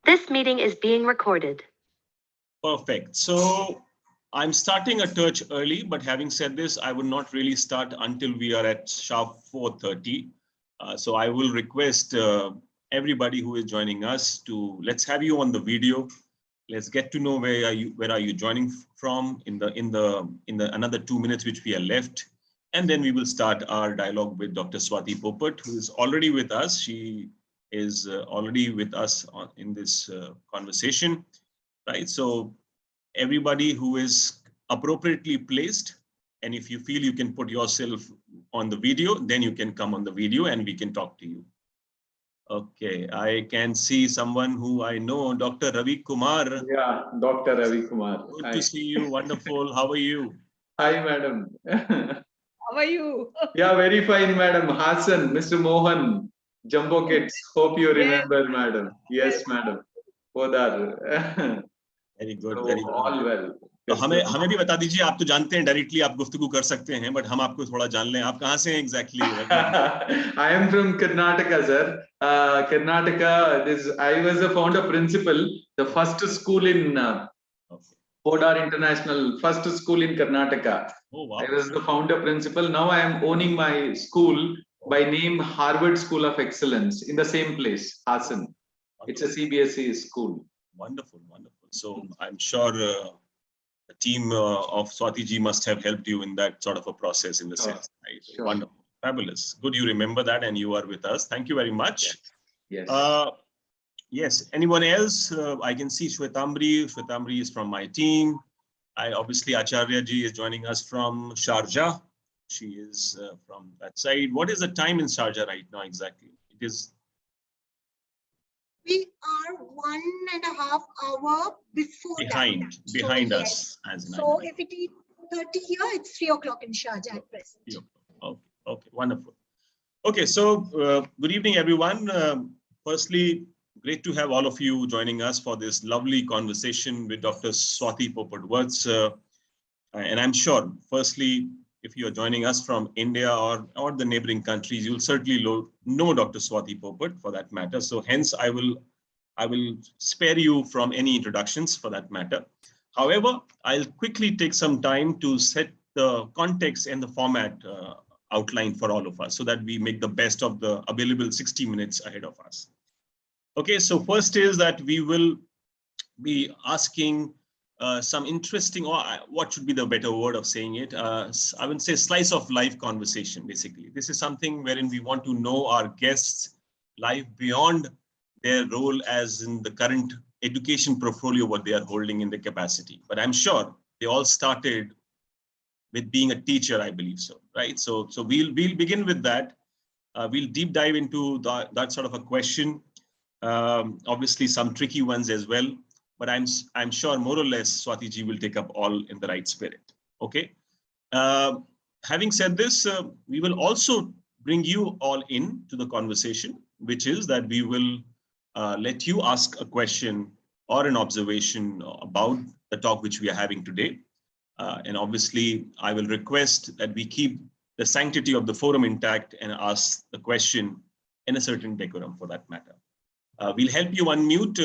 This meeting is being recorded. Perfect. So I'm starting a touch early, but having said this, I would not really start until we are at sharp 4:30. So I will request everybody who is joining us to let's have you on the video. Let's get to know where are you joining from in the another 2 minutes which we are left, and then we will start our dialogue with Dr. Swati Popat, who is already with us. She is already with us in this conversation, right? So everybody who is appropriately placed, and if you feel you can put yourself on the video, then you can come on the video and we can talk to you. Okay, I can see someone who I know, Dr. Ravi Kumar. Yeah, Dr. Ravi Kumar. Good Hi. to see you. Wonderful. How are you? Hi, madam. How are you? Yeah, very fine, madam. Hassan, Mr. Mohan, Jumbo Kids. Hope you remember, madam. Yes, madam. Podar. Very good. So, Very good. all well. तो हमें भी बता दीजिए, आप तो जानते हैं directly आप गुफ्तगू कर सकते हैं, बट हम आपको थोड़ा जान लें, आप कहाँ से हैं exactly? I am from Karnataka, sir. Karnataka. I was the founder principal, the first school in Podar International, first school in Karnataka. Oh, wow. I was the founder principal. Now I am owning my school by name Harvard School of Excellence in the same place, Hassan. It's a CBSE school. Wonderful, wonderful. So I'm sure the team of Swati ji must have helped you in that sort of a process in the sense. Right? Sure. Wonderful, fabulous. Good, you remember that and you are with us. Thank you very much. Yes. Yes. Anyone else? I can see Shwetamri. Shwetamri is from my team. Obviously Acharya ji is joining us from Sharjah. She is from that side. What is the time in Sharjah right now exactly? It is. We are 1.5 hours before behind so, us. As so if it is 30 here, it's 3 o'clock in Sharjah at present. Okay, wonderful. Okay, so good evening, everyone. Firstly, great to have all of you joining us for this lovely conversation with Dr. Swati Popat Vats. And I'm sure, firstly, if you are joining us from India or the neighboring countries, you'll certainly know Dr. Swati Popat for that matter. So hence, I will spare you from any introductions for that matter. However, I'll quickly take some time to set the context and the format outline for all of us so that we make the best of the available 60 minutes ahead of us. Okay, so first is that we will be asking some interesting, or what should be the better word of saying it? I would say slice of life conversation, basically. This is something wherein we want to know our guests' life beyond their role as in the current education portfolio, what they are holding in the capacity. But I'm sure they all started with being a teacher, I believe so, right? So we'll begin with that. We'll deep dive into that sort of a question. Obviously some tricky ones as well. But I'm sure more or less Swati ji will take up all in the right spirit. Okay. Having said this, we will also bring you all in to the conversation, which is that we will let you ask a question or an observation about the talk which we are having today. And obviously, I will request that we keep the sanctity of the forum intact and ask the question in a certain decorum for that matter. We'll help you unmute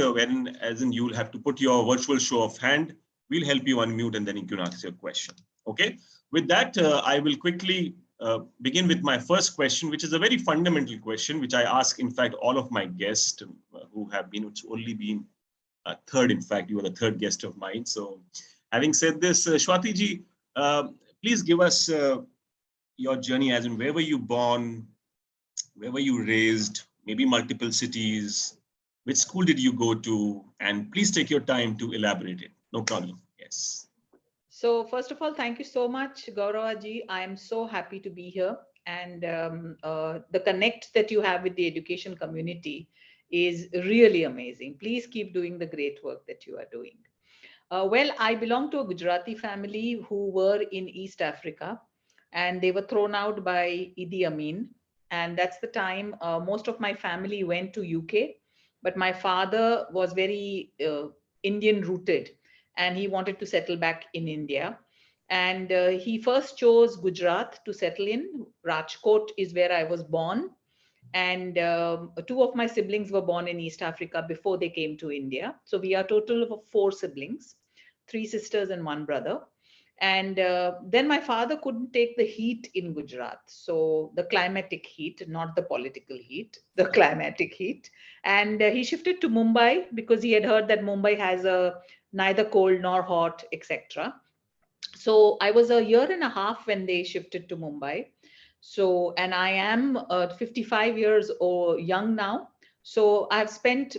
as in you'll have to put your virtual show of hand. We'll help you unmute and then you can ask your question. Okay. With that, I will quickly begin with my first question, which is a very fundamental question, which I ask, in fact, all of my guests who have been, it's only been third, in fact, you are the third guest of mine. So having said this, Swati ji, please give us your journey as in where were you born, where were you raised, maybe multiple cities, which school did you go to, and please take your time to elaborate it. No problem. Yes. So first of all, thank you so much, Gaurava ji. I am so happy to be here. And the connect that you have with the education community is really amazing. Please keep doing the great work that you are doing. Well, I belong to a Gujarati family who were in East Africa, and they were thrown out by Idi Amin. And that's the time most of my family went to UK. But my father was very Indian rooted, and he wanted to settle back in India. And he first chose Gujarat to settle in. Rajkot is where I was born. And two of my siblings were born in East Africa before they came to India. So we are a total of four siblings, three sisters and one brother. And then my father couldn't take the heat in Gujarat. So the climatic heat, not the political heat, the climatic heat. And he shifted to Mumbai because he had heard that Mumbai has a neither cold nor hot, etc. So I was a year and a half when they shifted to Mumbai. So, and I am 55 years young now. So I've spent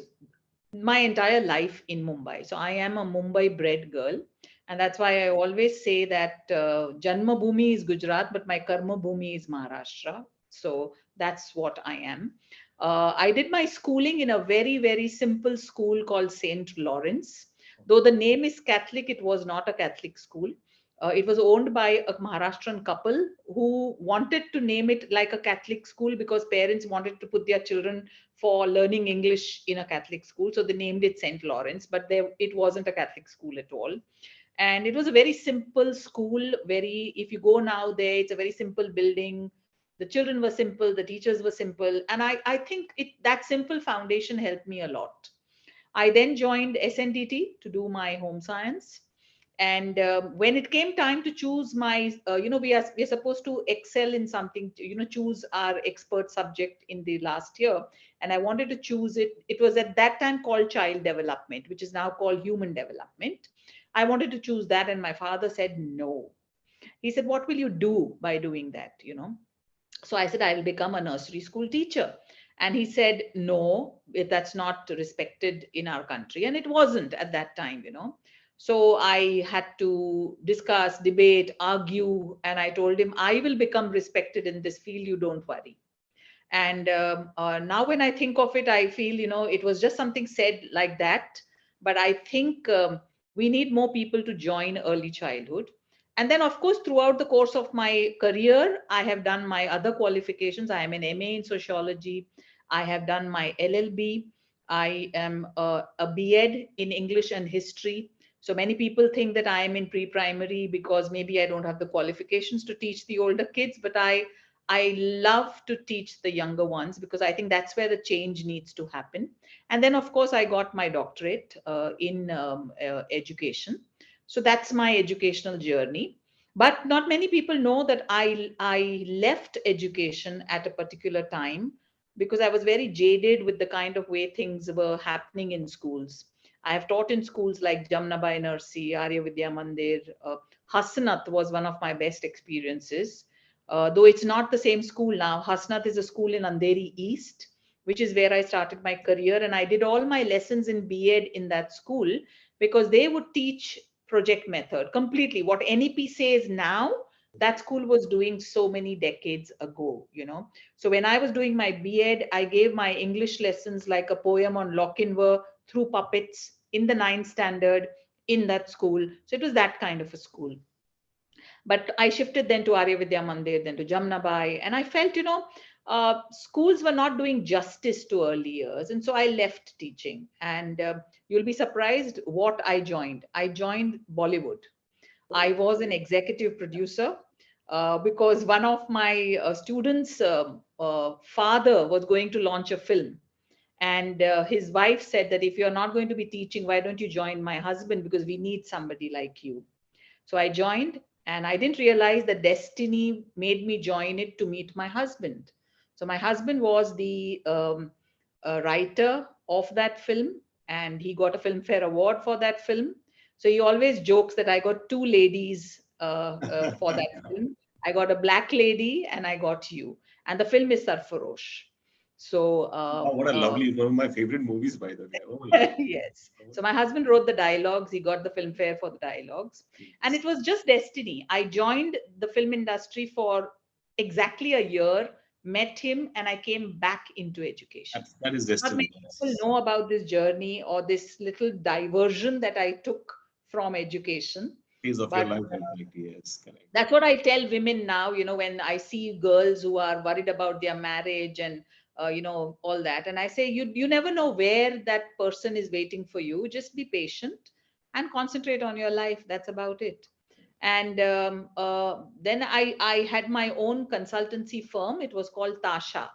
my entire life in Mumbai. So I am a Mumbai bred girl. And that's why I always say that Janma Bhumi is Gujarat, but my Karma Bhumi is Maharashtra. So that's what I am. I did my schooling in a very, very simple school called St. Lawrence. Though the name is Catholic, it was not a Catholic school. It was owned by a Maharashtrian couple who wanted to name it like a Catholic school because parents wanted to put their children for learning English in a Catholic school. So they named it St. Lawrence, but it wasn't a Catholic school at all. And it was a very simple school. If you go now there, it's a very simple building. The children were simple, the teachers were simple. And I think that simple foundation helped me a lot. I then joined SNDT to do my home science. And when it came time to choose my we're supposed to excel in something, choose our expert subject in the last year, and I wanted to choose it was at that time called child development, which is now called human development. I wanted to choose that, and my father said no. He said, what will you do by doing that? So I said, I will become a nursery school teacher. And he said, no, that's not respected in our country. And it wasn't at that time. So I had to discuss, debate, argue. And I told him, I will become respected in this field. You don't worry. And now when I think of it, I feel, it was just something said like that. But I think we need more people to join early childhood. And then, of course, throughout the course of my career, I have done my other qualifications. I am an MA in sociology. I have done my LLB. I am a B.Ed in English and history. So many people think that I am in pre-primary because maybe I don't have the qualifications to teach the older kids, but I love to teach the younger ones because I think that's where the change needs to happen. And then, of course, I got my doctorate in education. So that's my educational journey. But not many people know that I left education at a particular time because I was very jaded with the kind of way things were happening in schools. I have taught in schools like Jamnabai Nursery, Arya Vidya Mandir. Hasnath was one of my best experiences. Though it's not the same school now. Hasnath is a school in Andheri East, which is where I started my career. And I did all my lessons in B.Ed in that school because they would teach project method completely. What NEP says now, that school was doing so many decades ago. So when I was doing my B.Ed, I gave my English lessons like a poem on Lochinvar through puppets in the 9th standard in that school. So it was that kind of a school. But I shifted then to Arya Vidya Mandir, then to Jamnabai. And I felt, schools were not doing justice to early years. And so I left teaching. And you'll be surprised what I joined. I joined Bollywood. I was an executive producer because one of my students' father was going to launch a film. And his wife said that if you're not going to be teaching, why don't you join my husband? Because we need somebody like you. So I joined, and I didn't realize that destiny made me join it to meet my husband. So my husband was the writer of that film, and he got a Filmfare Award for that film. So he always jokes that I got two ladies for that film. I got a black lady, and I got you. And the film is Sarfarosh. So What a lovely, one of my favorite movies, by the way. Oh, yes. So my husband wrote the dialogues. He got the Filmfare for the dialogues. And it was just destiny. I joined the film industry for exactly a year, met him, and I came back into education. that is Not destiny. many people know about this journey or this little diversion that I took from education. Phase of your But life, yes, correct. that's what I tell women now, when I see girls who are worried about their marriage and all that, and I say you never know where that person is waiting for you. Just be patient and concentrate on your life. That's about it. And then I had my own consultancy firm. It was called Tasha,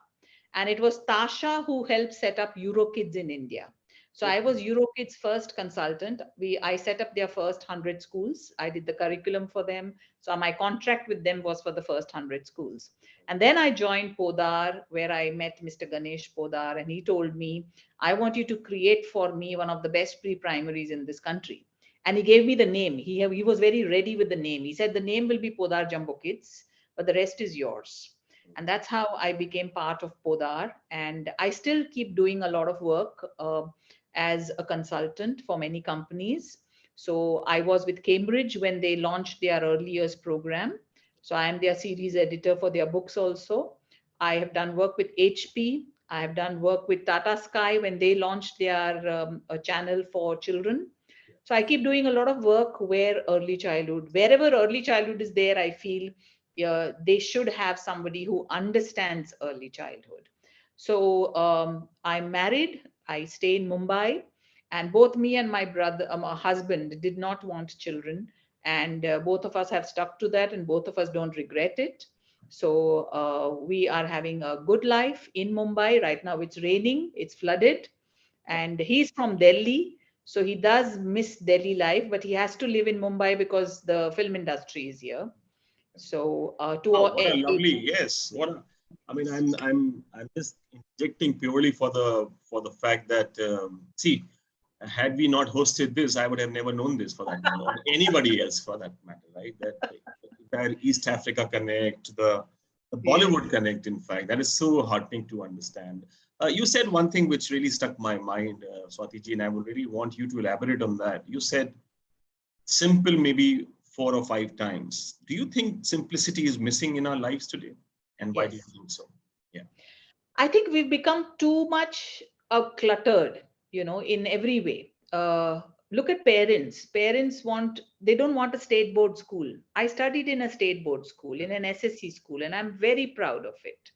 And it was Tasha who helped set up EuroKids in India. So I was EuroKids' first consultant. I set up their first 100 schools. I did the curriculum for them. So my contract with them was for the first 100 schools. And then I joined Podar, where I met Mr. Ganesh Podar, and he told me, I want you to create for me one of the best pre-primaries in this country. And he gave me the name. He was very ready with the name. He said, the name will be Podar Jumbo Kids, but the rest is yours. And that's how I became part of Podar. And I still keep doing a lot of work as a consultant for many companies. So I was with Cambridge when they launched their early years program. So I am their series editor for their books also. I have done work with HP. I have done work with Tata Sky when they launched their a channel for children. So I keep doing a lot of work wherever early childhood is there, I feel they should have somebody who understands early childhood. So I'm married. I stay in Mumbai, and both me and my brother, my husband, did not want children, and both of us have stuck to that, and both of us don't regret it. So we are having a good life in Mumbai right now. It's raining, it's flooded, and he's from Delhi, so he does miss Delhi life, but he has to live in Mumbai because the film industry is here. So Oh, what a lovely, yes. I mean, I'm just injecting purely for the fact that see, had we not hosted this, I would have never known this for that matter, or anybody else for that matter, right? That entire East Africa connect, the Bollywood connect, in fact, that is so heartening to understand. You said one thing which really stuck my mind, Swati ji, and I would really want you to elaborate on that. You said simple maybe 4 or 5 times. Do you think simplicity is missing in our lives today? And why do you think so? Yeah. I think we've become too much cluttered, in every way. Look at parents. They don't want a state board school. I studied in a state board school, in an SSC school, and I'm very proud of it.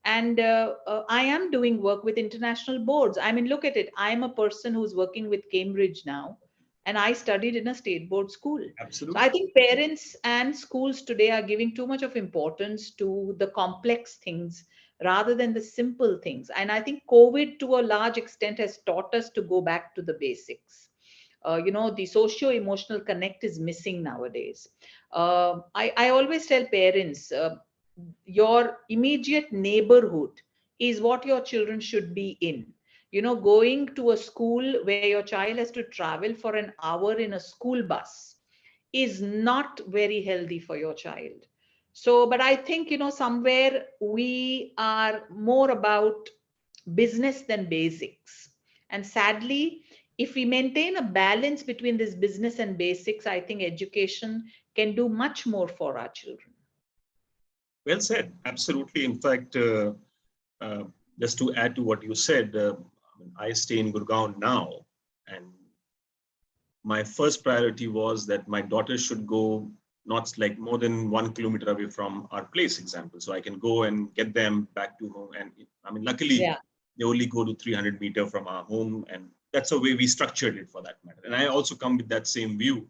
And I am doing work with international boards. I mean, look at it. I am a person who's working with Cambridge now, and I studied in a state board school. Absolutely. So I think parents and schools today are giving too much of importance to the complex things rather than the simple things. And I think COVID, to a large extent, has taught us to go back to the basics. The socio-emotional connect is missing nowadays. I always tell parents, your immediate neighborhood is what your children should be in. Going to a school where your child has to travel for an hour in a school bus is not very healthy for your child. So, but I think, somewhere we are more about business than basics. And sadly, if we maintain a balance between this business and basics, I think education can do much more for our children. Well said. Absolutely. In fact, uh, just to add to what you said, I stay in Gurgaon now, and my first priority was that my daughter should go not like more than 1 kilometer away from our place, example. So I can go and get them back to home. And I mean, luckily, they only go to 300 meters from our home. And that's the way we structured it for that matter. And I also come with that same view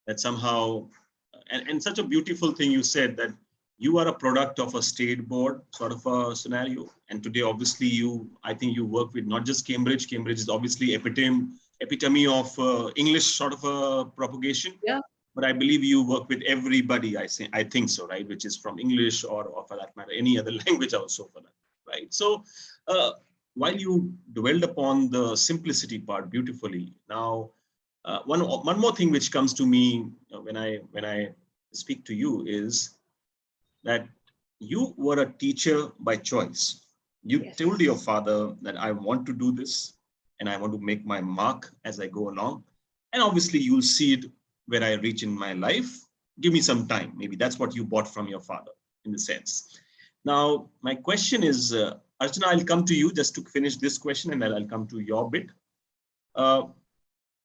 that somehow, and such a beautiful thing you said, that you are a product of a state board sort of a scenario. And today, obviously, I think you work with not just Cambridge. Cambridge is obviously epitome of English sort of a propagation. Yeah. But I believe you work with everybody, I think so, right? Which is from English or for that matter, any other language also for that, right? So while you dwelled upon the simplicity part beautifully, now one more thing which comes to me when I speak to you is that you were a teacher by choice. You told your father that I want to do this and I want to make my mark as I go along. And obviously you'll see it where I reach in my life. Give me some time. Maybe that's what you bought from your father in the sense. Now, my question is, Archana, I'll come to you just to finish this question and then I'll come to your bit.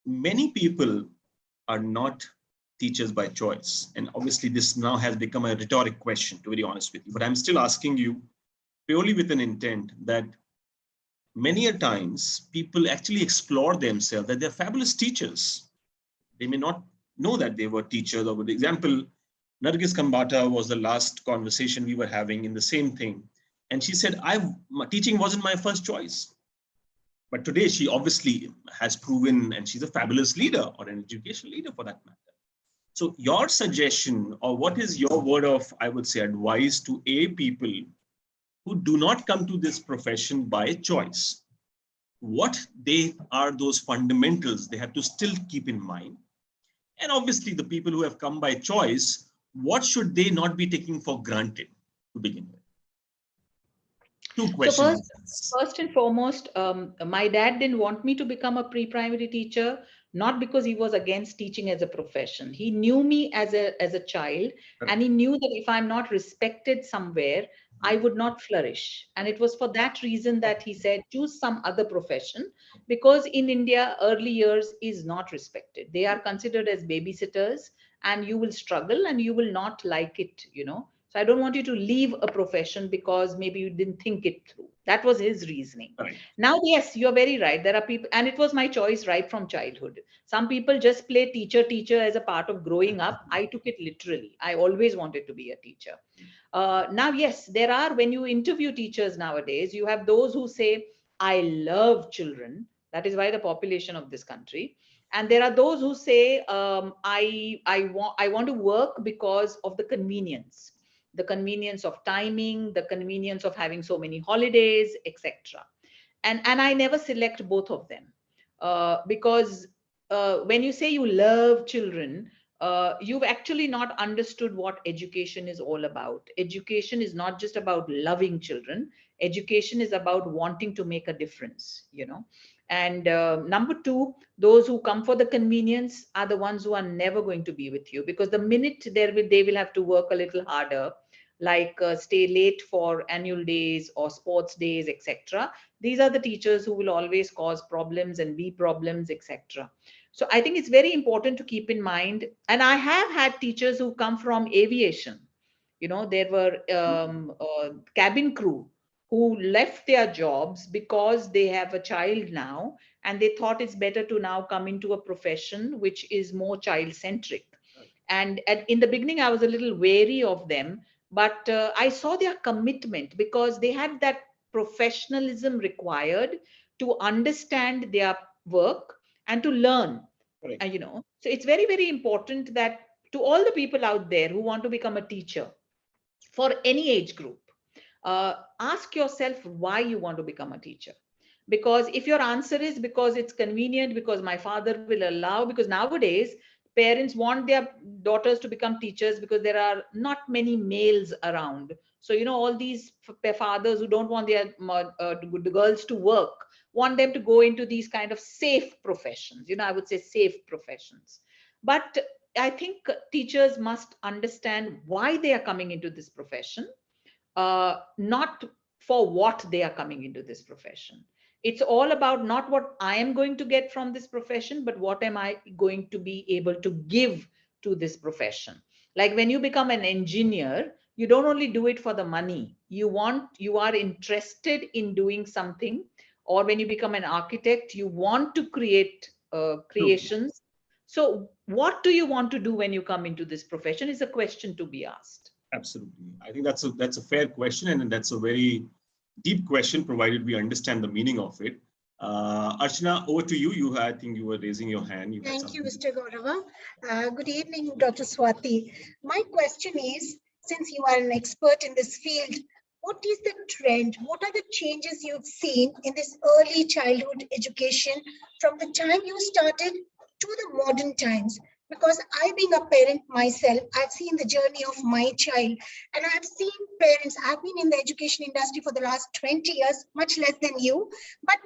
Many people are not teachers by choice. And obviously this now has become a rhetoric question, to be honest with you, but I'm still asking you purely with an intent that many a times people actually explore themselves, that they're fabulous teachers. They may not know that they were teachers. Or for example, Nargis Kambata was the last conversation we were having in the same thing. And she said, teaching wasn't my first choice. But today she obviously has proven, and she's a fabulous leader, or an educational leader for that matter. So your suggestion, or what is your word of, I would say, advice to people who do not come to this profession by choice? What they are those fundamentals they have to still keep in mind? And obviously the people who have come by choice, what should they not be taking for granted to begin with? Two questions. So first and foremost, my dad didn't want me to become a pre-primary teacher, not because he was against teaching as a profession. He knew me as a child, and he knew that if I'm not respected somewhere, I would not flourish. And it was for that reason that he said, choose some other profession, because in India, early years is not respected. They are considered as babysitters, and you will struggle and you will not like it. So I don't want you to leave a profession because maybe you didn't think it through. That was his reasoning. Right. Now, yes, you're very right. There are people, and it was my choice right from childhood. Some people just play teacher as a part of growing up. I took it literally. I always wanted to be a teacher. Now, yes, when you interview teachers nowadays, you have those who say, I love children. That is why the population of this country. And there are those who say, I want to work because of the convenience of timing, the convenience of having so many holidays, etc. And I never select both of them, because when you say you love children, you've actually not understood what education is all about. Education is not just about loving children. Education is about wanting to make a difference. And number two, those who come for the convenience are the ones who are never going to be with you, because the minute they will have to work a little harder, like stay late for annual days or sports days, etc. These are the teachers who will always cause problems and be problems, etc. So I think it's very important to keep in mind. And I have had teachers who come from aviation. There were cabin crew who left their jobs because they have a child now, and they thought it's better to now come into a profession which is more child centric. And in the beginning, I was a little wary of them, but I saw their commitment, because they had that professionalism required to understand their work and to learn. Correct. So it's very, very important that to all the people out there who want to become a teacher for any age group, ask yourself why you want to become a teacher. Because if your answer is because it's convenient, because my father will allow, because nowadays parents want their daughters to become teachers because there are not many males around. So, all these fathers who don't want their the girls to work, want them to go into these kind of safe professions. I would say safe professions. But I think teachers must understand why they are coming into this profession, not for what they are coming into this profession. It's all about not what I am going to get from this profession, but what am I going to be able to give to this profession. Like when you become an engineer, you don't only do it for the money. You are interested in doing something. Or when you become an architect, you want to create creations. So what do you want to do when you come into this profession is a question to be asked. Absolutely. I think that's a fair question, and that's a very deep question, provided we understand the meaning of it. Archana, over to you. I think you were raising your hand. Thank you, Mr. Gaurava. Good evening, Dr. Swati. My question is, since you are an expert in this field, what is the trend? What are the changes you've seen in this early childhood education from the time you started to the modern times? Because I, being a parent myself, I've seen the journey of my child, and I've seen parents. I've been in the education industry for the last 20 years, much less than you, but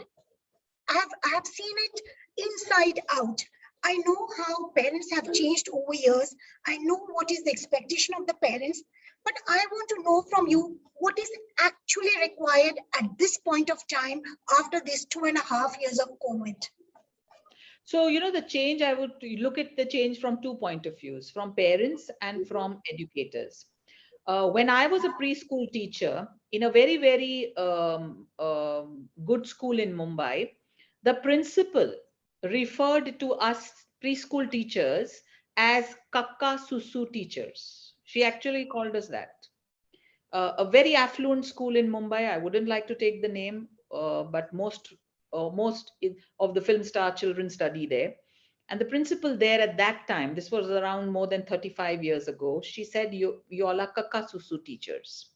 I've seen it inside out. I know how parents have changed over years. I know what is the expectation of the parents, but I want to know from you what is actually required at this point of time after these 2.5 years of COVID. So, the change, I would look at the change from 2 points of views, from parents and from educators. When I was a preschool teacher in a very, very good school in Mumbai, the principal referred to us preschool teachers as Kakka Susu teachers. She actually called us that. a very affluent school in Mumbai. I wouldn't like to take the name, but most of the film star children study there. And the principal there at that time, this was around more than 35 years ago, she said, you all are kakasusu teachers.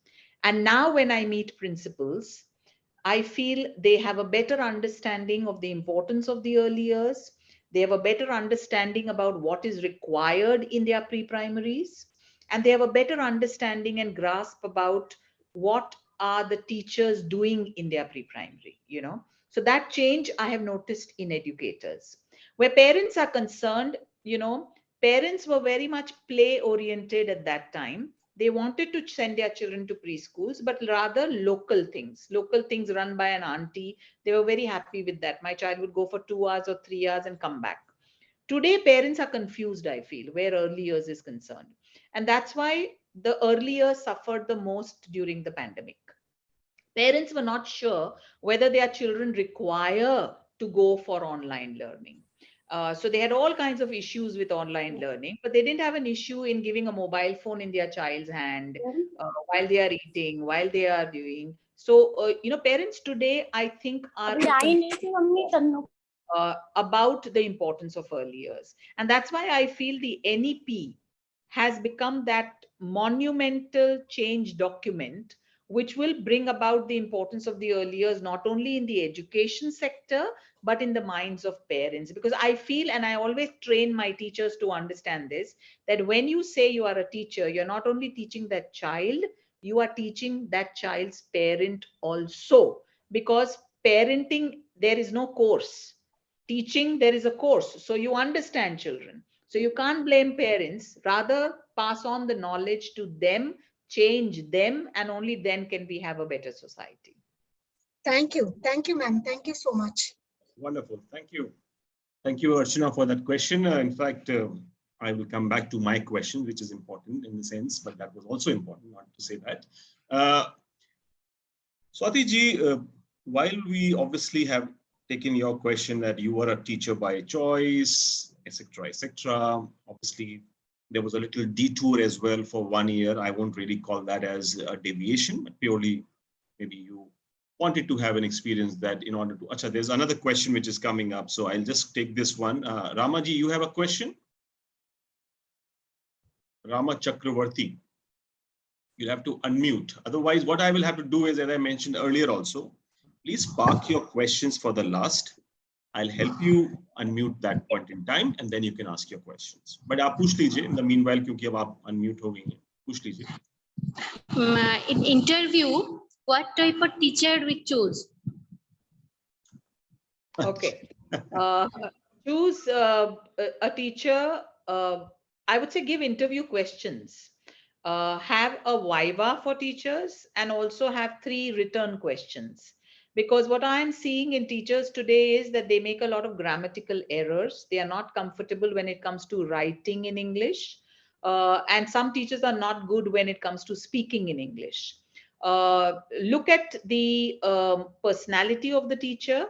And now when I meet principals, I feel they have a better understanding of the importance of the early years. They have a better understanding about what is required in their pre-primaries. And they have a better understanding and grasp about what are the teachers doing in their pre-primary, So that change I have noticed in educators. Where parents are concerned, parents were very much play oriented at that time. They wanted to send their children to preschools, but rather local things run by an auntie. They were very happy with that. My child would go for 2 hours or 3 hours and come back. Today, parents are confused, I feel, where early years is concerned. And that's why the early years suffered the most during the pandemic. Parents were not sure whether their children require to go for online learning. So they had all kinds of issues with online learning, but they didn't have an issue in giving a mobile phone in their child's hand while they are eating, while they are doing. So, parents today, I think, are about the importance of early years. And that's why I feel the NEP has become that monumental change document which will bring about the importance of the early years, not only in the education sector, but in the minds of parents. Because I feel, and I always train my teachers to understand this, that when you say you are a teacher, you're not only teaching that child, you are teaching that child's parent also. Because parenting, there is no course. Teaching, there is a course. So you understand children. So you can't blame parents, rather pass on the knowledge to them, change them, and only then can we have a better society. Thank you. Thank you, ma'am. Thank you so much. Wonderful. Thank you. Thank you, Archana, for that question. In fact, I will come back to my question, which is important in the sense, but that was also important, not to say that. Swati ji, while we obviously have taken your question that you were a teacher by choice, etc., etc., obviously there was a little detour as well for 1 year. I won't really call that as a deviation, but purely maybe you wanted to have an experience that in order to. Acha, there's another question which is coming up, so I'll just take this one. Ramaji, you have a question? Rama Chakravarti. You'll have to unmute. Otherwise, what I will have to do is, as I mentioned earlier also, please park your questions for the last. I'll help you unmute that point in time, and then you can ask your questions. But आप पूछ लीजिए in the meanwhile, क्योंकि अब आप unmute हो गई हैं, पूछ लीजिए. In interview, what type of teacher we choose? Okay. Choose a teacher. I would say give interview questions. Have a viva for teachers and also have 3 return questions. Because what I'm seeing in teachers today is that they make a lot of grammatical errors. They are not comfortable when it comes to writing in English. And some teachers are not good when it comes to speaking in English. Look at the personality of the teacher.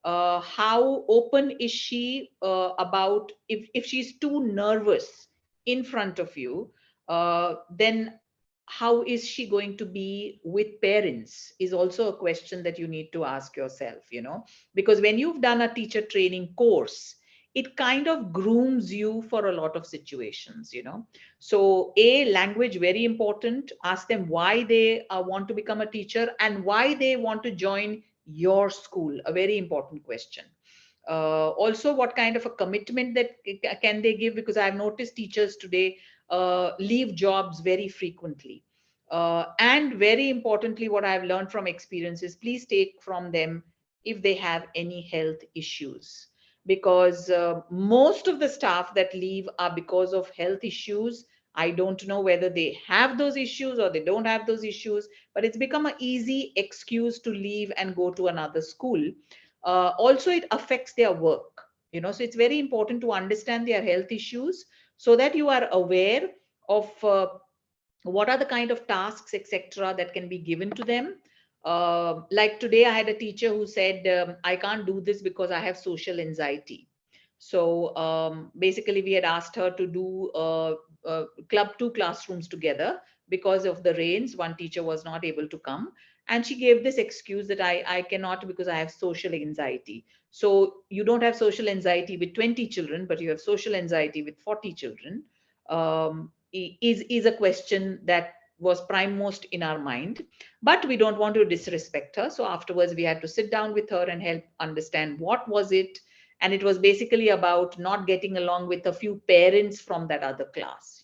How open is she about if she's too nervous in front of you, then how is she going to be with parents is also a question that you need to ask yourself, because when you've done a teacher training course, it kind of grooms you for a lot of situations, So language, very important. Ask them why they want to become a teacher and why they want to join your school, a very important question. Also, what kind of a commitment that can they give? Because I've noticed teachers today leave jobs very frequently. And very importantly, what I've learned from experience is please take from them if they have any health issues. Because most of the staff that leave are because of health issues. I don't know whether they have those issues or they don't have those issues, but it's become an easy excuse to leave and go to another school. Also, it affects their work, so it's very important to understand their health issues so that you are aware of what are the kind of tasks, etc., that can be given to them. Like today, I had a teacher who said, I can't do this because I have social anxiety. So basically, we had asked her to do club 2 classrooms together, because of the rains, one teacher was not able to come. And she gave this excuse that I cannot because I have social anxiety. So you don't have social anxiety with 20 children, but you have social anxiety with 40 children. Is a question that was prime most in our mind, but we don't want to disrespect her. So afterwards we had to sit down with her and help understand what was it. And it was basically about not getting along with a few parents from that other class,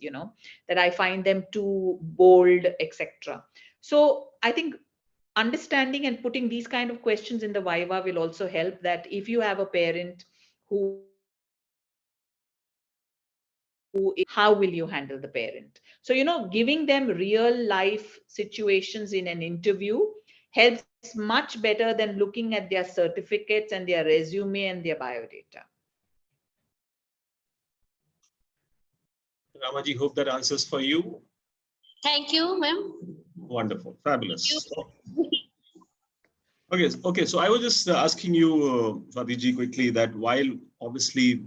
that I find them too bold, etc. So I think understanding and putting these kind of questions in the viva will also help, that if you have a parent who how will you handle the parent? So, giving them real life situations in an interview helps much better than looking at their certificates and their resume and their biodata. Ramaji, hope that answers for you. Thank you, ma'am. Wonderful, fabulous. Okay. So I was just asking you, Swati ji, quickly, that while obviously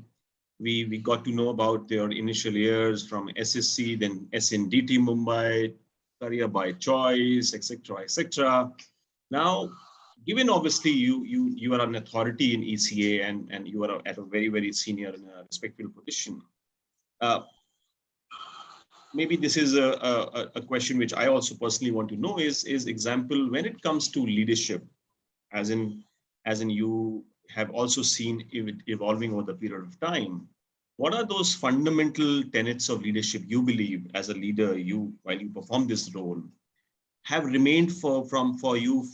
we got to know about your initial years from SSC, then SNDT Mumbai, career by choice, etc., etc. Now, given obviously you are an authority in ECA and you are at a very, very senior and respectful position, maybe this is a question which I also personally want to know is example, when it comes to leadership, as in you have also seen it evolving over the period of time. What are those fundamental tenets of leadership you believe as a leader, while you perform this role, have remained for you,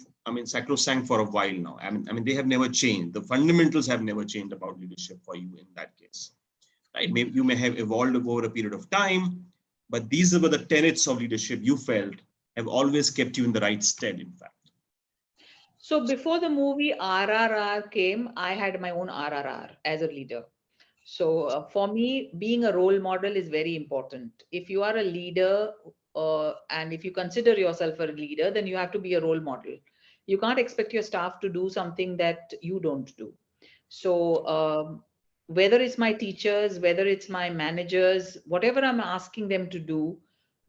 sacrosanct for a while now? I mean, they have never changed. The fundamentals have never changed about leadership for you in that case, right? You may have evolved over a period of time, but these were the tenets of leadership you felt have always kept you in the right stead, in fact. So before the movie RRR came, I had my own RRR as a leader. So for me, being a role model is very important. If you are a leader, and if you consider yourself a leader, then you have to be a role model. You can't expect your staff to do something that you don't do. So whether it's my teachers, whether it's my managers, whatever I'm asking them to do,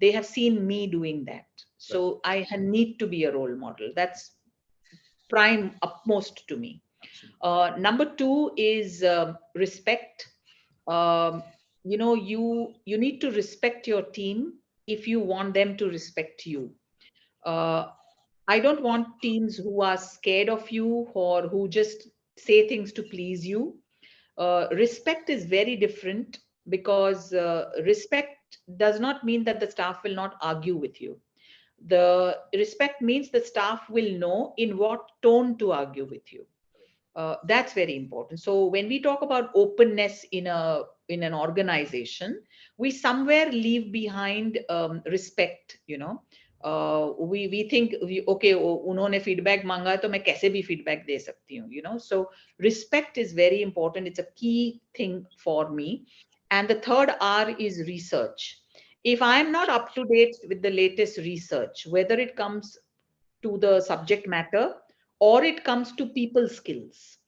they have seen me doing that. So I need to be a role model. That's prime upmost to me. Number two is respect. You need to respect your team if you want them to respect you. I don't want teams who are scared of you or who just say things to please you. Respect is very different, because respect does not mean that the staff will not argue with you. The respect means the staff will know in what tone to argue with you. That's very important. So when we talk about openness in an organization, we somewhere leave behind respect. We think okay, उन्होंने feedback मांगा तो मैं कैसे भी feedback दे सकती हूँ. So respect is very important. It's a key thing for me. And the third R is research. If I'm not up to date with the latest research, whether it comes to the subject matter or it comes to people skills,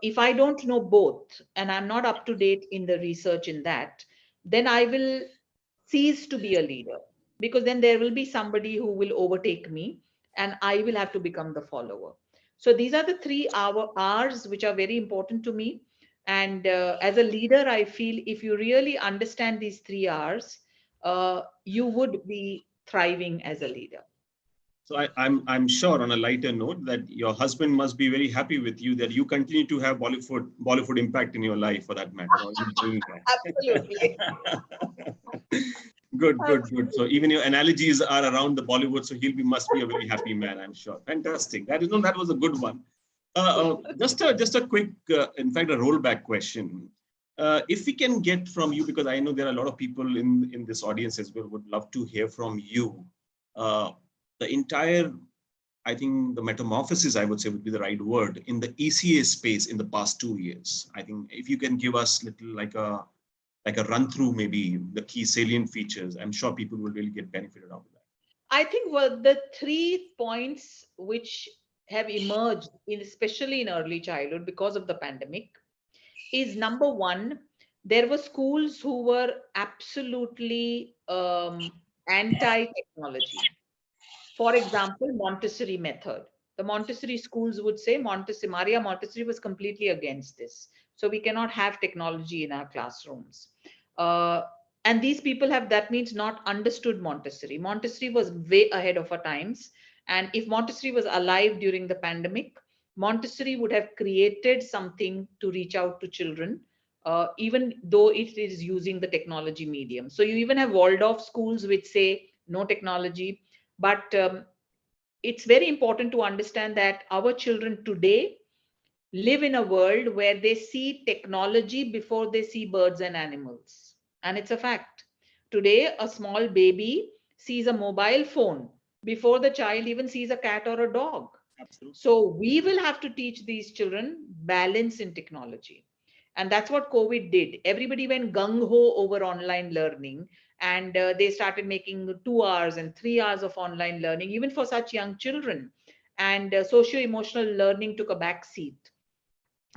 if I don't know both and I'm not up to date in the research in that, then I will cease to be a leader, because then there will be somebody who will overtake me and I will have to become the follower. So these are the 3 R's which are very important to me. And as a leader, I feel if you really understand these 3 R's, you would be thriving as a leader. So I'm sure, on a lighter note, that your husband must be very happy with you that you continue to have Bollywood impact in your life, for that matter. Absolutely. Good. So even your analogies are around the Bollywood, so must be a very happy man, I'm sure. Fantastic. That was a good one. Just a quick, in fact, a rollback question. If we can get from you, because I know there are a lot of people in this audience as well, would love to hear from you. The entire, I think the metamorphosis, I would say, would be the right word, in the ECA space in the past 2 years. I think if you can give us little like a run through, maybe the key salient features, I'm sure people will really get benefited out of that. I think the 3 points which have emerged, especially in early childhood because of the pandemic, is number one, there were schools who were absolutely anti-technology. For example, Montessori method. The Montessori schools would say Maria Montessori was completely against this. So we cannot have technology in our classrooms. And these people have, that means, not understood Montessori. Montessori was way ahead of our times. And if Montessori was alive during the pandemic, Montessori would have created something to reach out to children, even though it is using the technology medium. So you even have Waldorf schools which say no technology, but it's very important to understand that our children today live in a world where they see technology before they see birds and animals. And it's a fact. Today, a small baby sees a mobile phone before the child even sees a cat or a dog. Absolutely. So we will have to teach these children balance in technology. And that's what COVID did. Everybody went gung-ho over online learning, and they started making 2 hours and 3 hours of online learning, even for such young children. And socio-emotional learning took a back seat.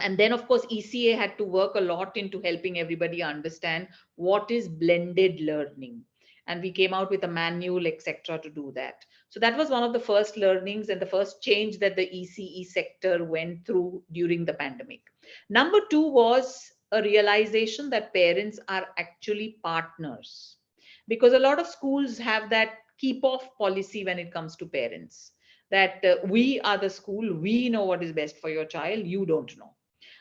And then, of course, ECA had to work a lot into helping everybody understand what is blended learning. And we came out with a manual, etc., to do that. So that was one of the first learnings and the first change that the ECE sector went through during the pandemic. Number two was a realization that parents are actually partners, because a lot of schools have that keep off policy when it comes to parents, that we are the school, we know what is best for your child, you don't know.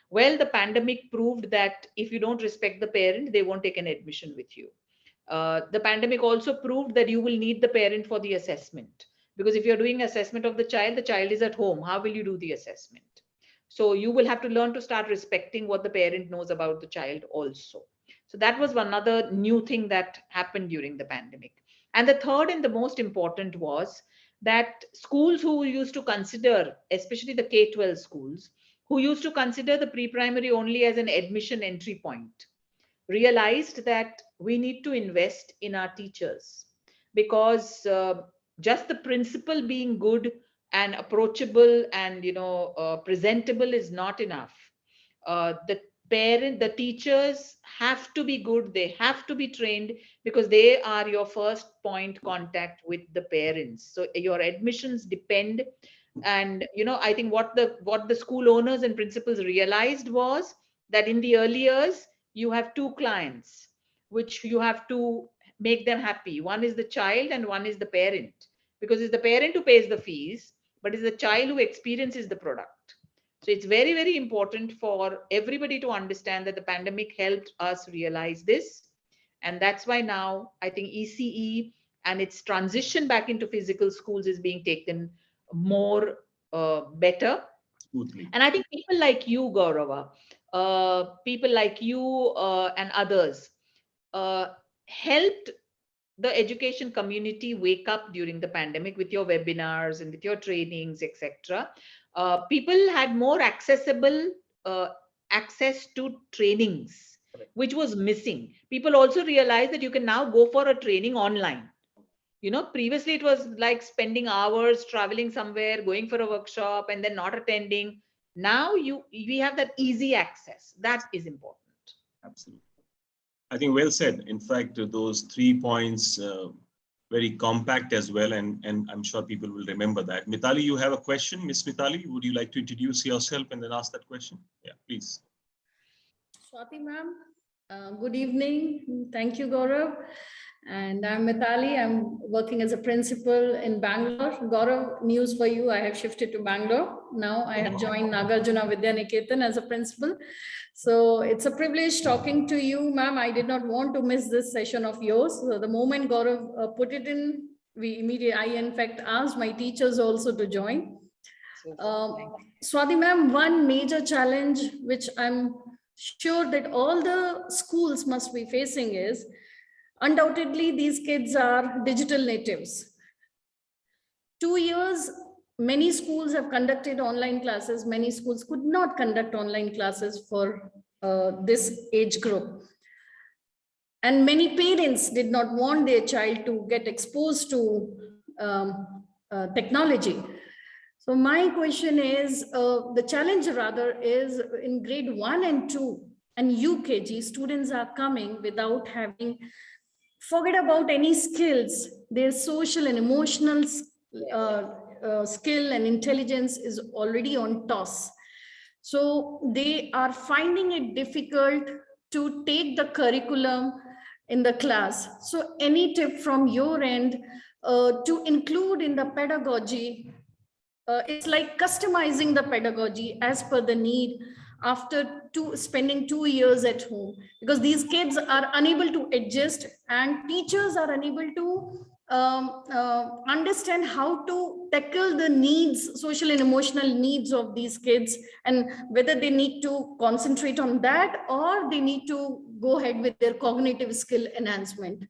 Well, the pandemic proved that if you don't respect the parent, they won't take an admission with you. The pandemic also proved that you will need the parent for the assessment, because if you're doing assessment of the child is at home. How will you do the assessment? So you will have to learn to start respecting what the parent knows about the child also. So that was one other new thing that happened during the pandemic. And the third and the most important was that schools who used to consider, especially the K-12 schools, who used to consider the pre-primary only as an admission entry point, realized that we need to invest in our teachers, because just the principal being good and approachable and presentable is not enough. The teachers have to be good, they have to be trained, because they are your first point contact with the parents. So your admissions depend. And I think what the school owners and principals realized was that in the early years you have two clients which you have to make them happy. One is the child and one is the parent, because it's the parent who pays the fees, but it's the child who experiences the product. So it's very, very important for everybody to understand that the pandemic helped us realize this. And that's why now I think ECE and its transition back into physical schools is being taken more better. Smoothly. And I think people like you, Gaurava, people like you and others helped the education community wake up during the pandemic with your webinars and with your trainings, etc. People had more accessible access to trainings, which was missing. People also realized that you can now go for a training online. Previously it was like spending hours traveling somewhere, going for a workshop and then not attending. Now we have that easy access. That is important. Absolutely. I think well said. In fact, those 3 points, very compact as well, and I'm sure people will remember that. Mitali, you have a question? Miss Mitali, would you like to introduce yourself and then ask that question? Yeah, please. Swati ma'am, good evening. Thank you, Gaurav. And I'm Mitali. I'm working as a principal in Bangalore. Gaurav, news for you. I have shifted to Bangalore. Now I have joined Nagarjuna Vidya Niketan as a principal. So it's a privilege talking to you, ma'am. I did not want to miss this session of yours. So the moment Gaurav put it in, I in fact asked my teachers also to join. Swati ma'am, one major challenge which I'm sure that all the schools must be facing is, undoubtedly, these kids are digital natives. 2 years, many schools have conducted online classes. Many schools could not conduct online classes for this age group. And many parents did not want their child to get exposed to technology. So my question is, the challenge rather is in grade 1 and 2 and UKG, students are coming without having forget about any skills. Their social and emotional skill and intelligence is already on toss. So they are finding it difficult to take the curriculum in the class. So any tip from your end to include in the pedagogy? It's like customizing the pedagogy as per the need after spending 2 years at home, because these kids are unable to adjust and teachers are unable to understand how to tackle the needs, social and emotional needs of these kids, and whether they need to concentrate on that or they need to go ahead with their cognitive skill enhancement.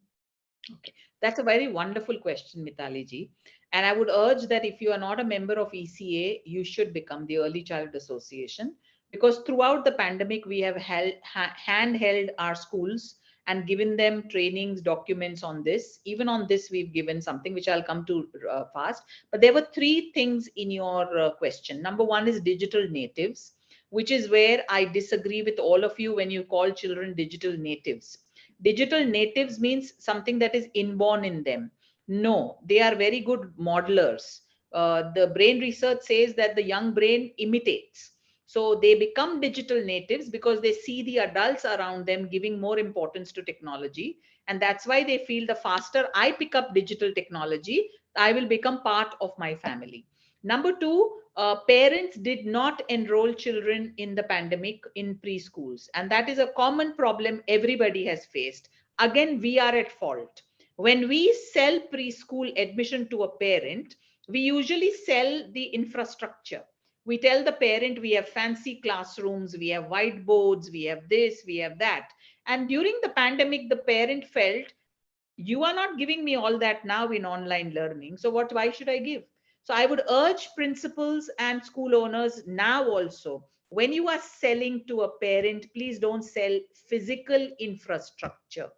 Okay, that's a very wonderful question, Mitali ji. And I would urge that if you are not a member of ECA, you should become the Early Child Association, because throughout the pandemic, we have handheld our schools and given them trainings, documents on this. Even on this, we've given something which I'll come to fast. But there were three things in your question. Number one is digital natives, which is where I disagree with all of you when you call children digital natives. Digital natives means something that is inborn in them. No, they are very good modelers. The brain research says that the young brain imitates. So they become digital natives because they see the adults around them giving more importance to technology. And that's why they feel the faster I pick up digital technology, I will become part of my family. Number two, parents did not enroll children in the pandemic in preschools. And that is a common problem everybody has faced. Again, we are at fault. When we sell preschool admission to a parent, we usually sell the infrastructure. We tell the parent we have fancy classrooms, we have whiteboards, we have this, we have that. And during the pandemic, the parent felt, you are not giving me all that now in online learning. So why should I give? So I would urge principals and school owners now also, when you are selling to a parent, please don't sell physical infrastructure.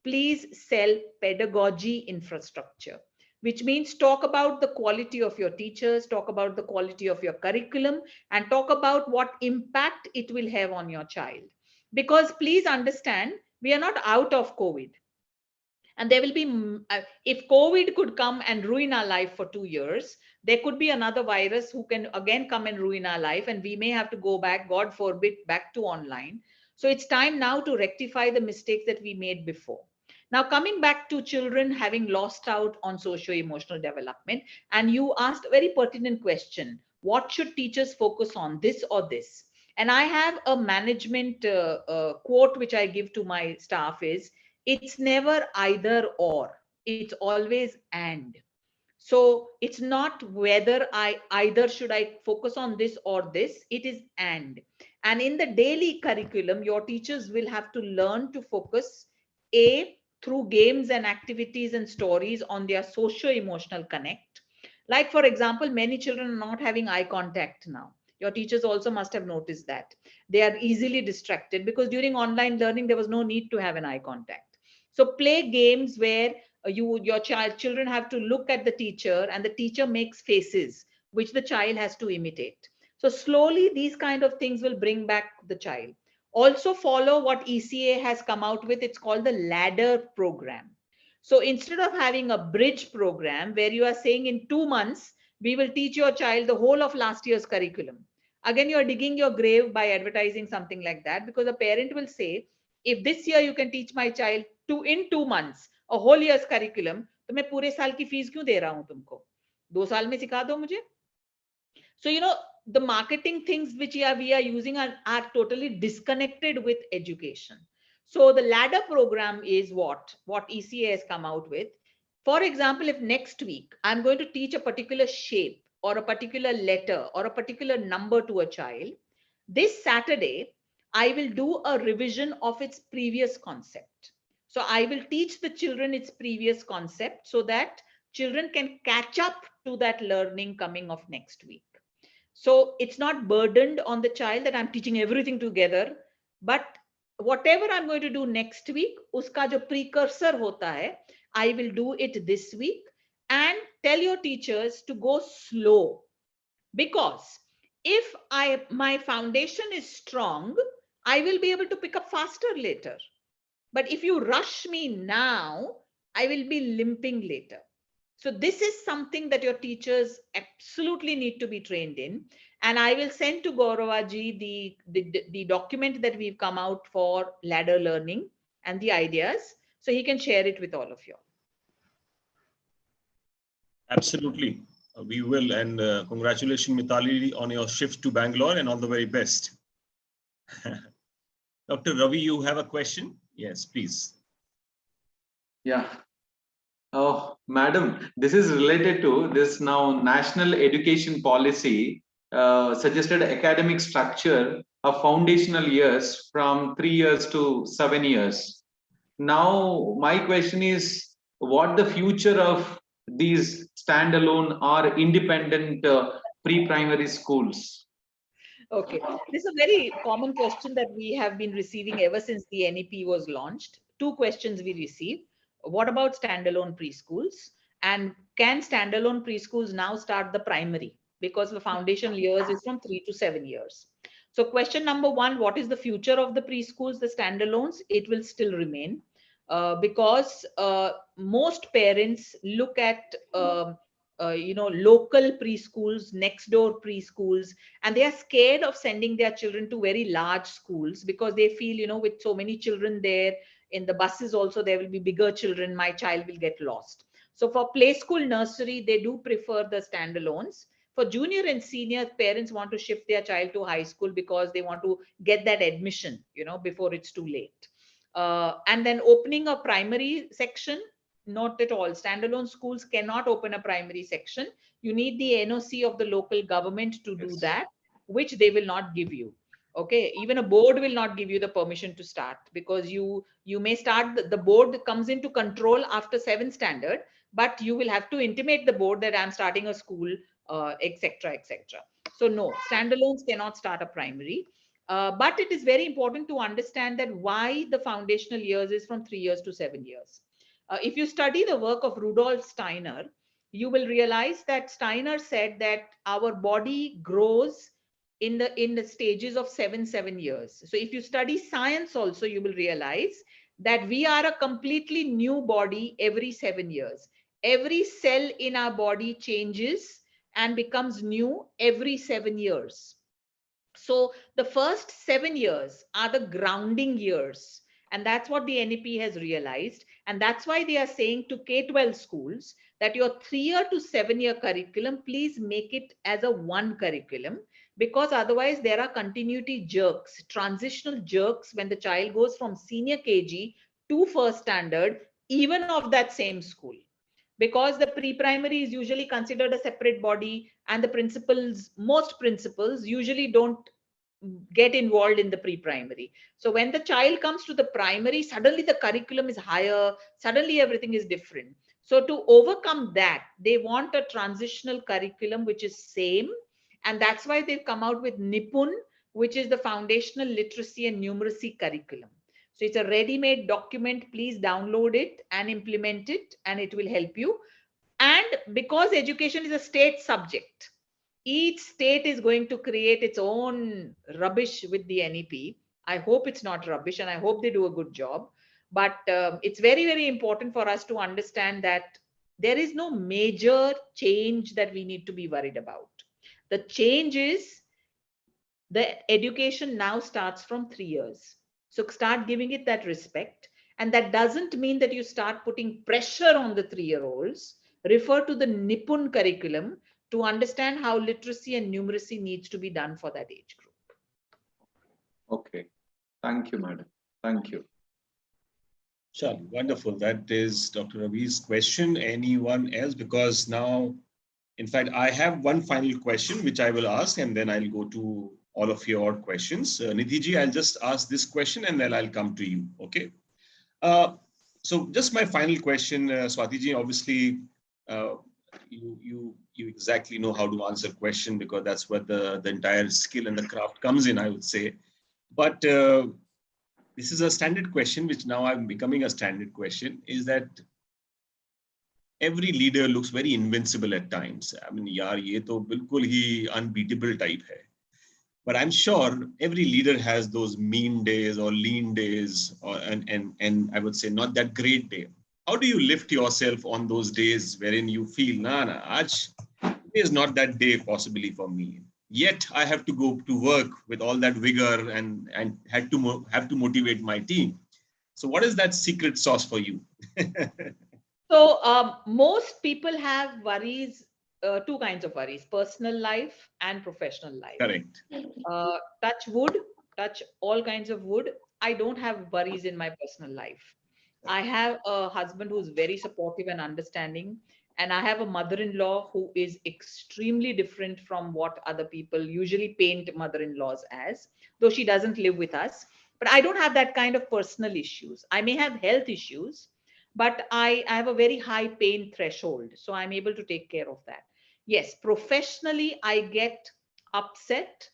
Please sell pedagogy infrastructure, which means talk about the quality of your teachers, talk about the quality of your curriculum, and talk about what impact it will have on your child. Because please understand, we are not out of COVID. And there will be, if COVID could come and ruin our life for 2 years, there could be another virus who can again come and ruin our life. And we may have to go back, God forbid, back to online. So it's time now to rectify the mistakes that we made before. Now, coming back to children having lost out on socio-emotional development, and you asked a very pertinent question, what should teachers focus on, this or this? And I have a management quote which I give to my staff is, it's never either or, it's always and. So it's not whether I either should I focus on this or this, it is and. And in the daily curriculum, your teachers will have to learn to focus through games and activities and stories on their socio-emotional connect. Like, for example, many children are not having eye contact now. Your teachers also must have noticed that. They are easily distracted because during online learning, there was no need to have an eye contact. So play games where your children have to look at the teacher and the teacher makes faces, which the child has to imitate. So slowly, these kind of things will bring back the child. Also follow what ECA has come out with. It's called the ladder program. So instead of having a bridge program where you are saying in 2 months, we will teach your child the whole of last year's curriculum. Again, you're digging your grave by advertising something like that, because a parent will say, if this year you can teach my child in 2 months, a whole year's curriculum, तो मैं पूरे साल की fees क्यों दे रहा हूं तुमको? 2 साल में सिखा दो मुझे. So, the marketing things which we are using are totally disconnected with education. So the ladder program is what ECA has come out with. For example, if next week I'm going to teach a particular shape or a particular letter or a particular number to a child, this Saturday, I will do a revision of its previous concept. So I will teach the children its previous concept so that children can catch up to that learning coming of next week. So it's not burdened on the child that I'm teaching everything together, but whatever I'm going to do next week, uska jo precursor hota hai, I will do it this week. And tell your teachers to go slow, because if my foundation is strong, I will be able to pick up faster later. But if you rush me now, I will be limping later. So this is something that your teachers absolutely need to be trained in. And I will send to Gaurava ji the document that we've come out for ladder learning and the ideas, so he can share it with all of you. Absolutely. We will. And congratulations, Mitali, on your shift to Bangalore, and all the very best. Dr. Ravi, you have a question? Yes, please. Yeah. Oh, madam, this is related to this now national education policy suggested academic structure of foundational years from 3 years to 7 years. Now, my question is what the future of these standalone or independent pre-primary schools? Okay, this is a very common question that we have been receiving ever since the NEP was launched. Two questions we received. What about standalone preschools? And can standalone preschools now start the primary? Because the foundation years is from 3 to 7 years. So question number one, what is the future of the preschools, the standalones? It will still remain because most parents look at local preschools, next door preschools, and they are scared of sending their children to very large schools because they feel, with so many children there in the buses also, there will be bigger children, my child will get lost. So for play school, nursery, they do prefer the standalones. For junior and senior, parents want to shift their child to high school because they want to get that admission, before it's too late. And then opening a primary section, not at all. Standalone schools cannot open a primary section. You need the NOC of the local government to do that, which they will not give you. Okay, even a board will not give you the permission to start, because you may start, the board comes into control after 7th standard, but you will have to intimate the board that I'm starting a school, etc., etc. So no, standalones cannot start a primary. But it is very important to understand that why the foundational years is from 3 years to 7 years. If you study the work of Rudolf Steiner, you will realize that Steiner said that our body grows in the stages of 7 years. So if you study science also, you will realize that we are a completely new body every 7 years. Every cell in our body changes and becomes new every 7 years. So the first 7 years are the grounding years. And that's what the NEP has realized. And that's why they are saying to K-12 schools that your 3-year to 7-year curriculum, please make it as a one curriculum, because otherwise there are continuity jerks, transitional jerks when the child goes from senior KG to first standard, even of that same school. Because the pre-primary is usually considered a separate body, and the most principals usually don't get involved in the pre-primary. So when the child comes to the primary, suddenly the curriculum is higher, suddenly everything is different. So to overcome that, they want a transitional curriculum which is same, and that's why they've come out with Nipun, which is the foundational literacy and numeracy curriculum. So it's a ready-made document. Please download it and implement it, and it will help you. And because education is a state subject, each state is going to create its own rubbish with the NEP. I hope it's not rubbish, and I hope they do a good job. But it's very, very important for us to understand that there is no major change that we need to be worried about. The change is the education now starts from 3 years. So start giving it that respect. And that doesn't mean that you start putting pressure on the 3-year-olds. Refer to the Nipun curriculum to understand how literacy and numeracy needs to be done for that age group. Okay. Thank you, madam. Thank you. Sure, wonderful. That is Dr. Ravi's question. Anyone else? Because now, in fact, I have one final question which I will ask, and then I'll go to all of your questions. Nidhi, I'll just ask this question and then I'll come to you. Okay. So just my final question, Swati, obviously, you exactly know how to answer question, because that's where the entire skill and the craft comes in, I would say. But this is a standard question, which now I'm becoming a standard question, is that every leader looks very invincible at times. I mean, yaar, ye to bilkul hi unbeatable type hai. But I'm sure every leader has those mean days or lean days, and I would say not that great day. How do you lift yourself on those days wherein you feel, today is not that day possibly for me. Yet I have to go to work with all that vigor and have to motivate my team. So what is that secret sauce for you? So most people have worries, two kinds of worries: personal life and professional life. Correct. Touch wood, touch all kinds of wood. I don't have worries in my personal life. I have a husband who's very supportive and understanding, and I have a mother-in-law who is extremely different from what other people usually paint mother-in-laws as, though she doesn't live with us. But I don't have that kind of personal issues. I may have health issues, but I have a very high pain threshold, so I'm able to take care of that. Yes, professionally, I get upset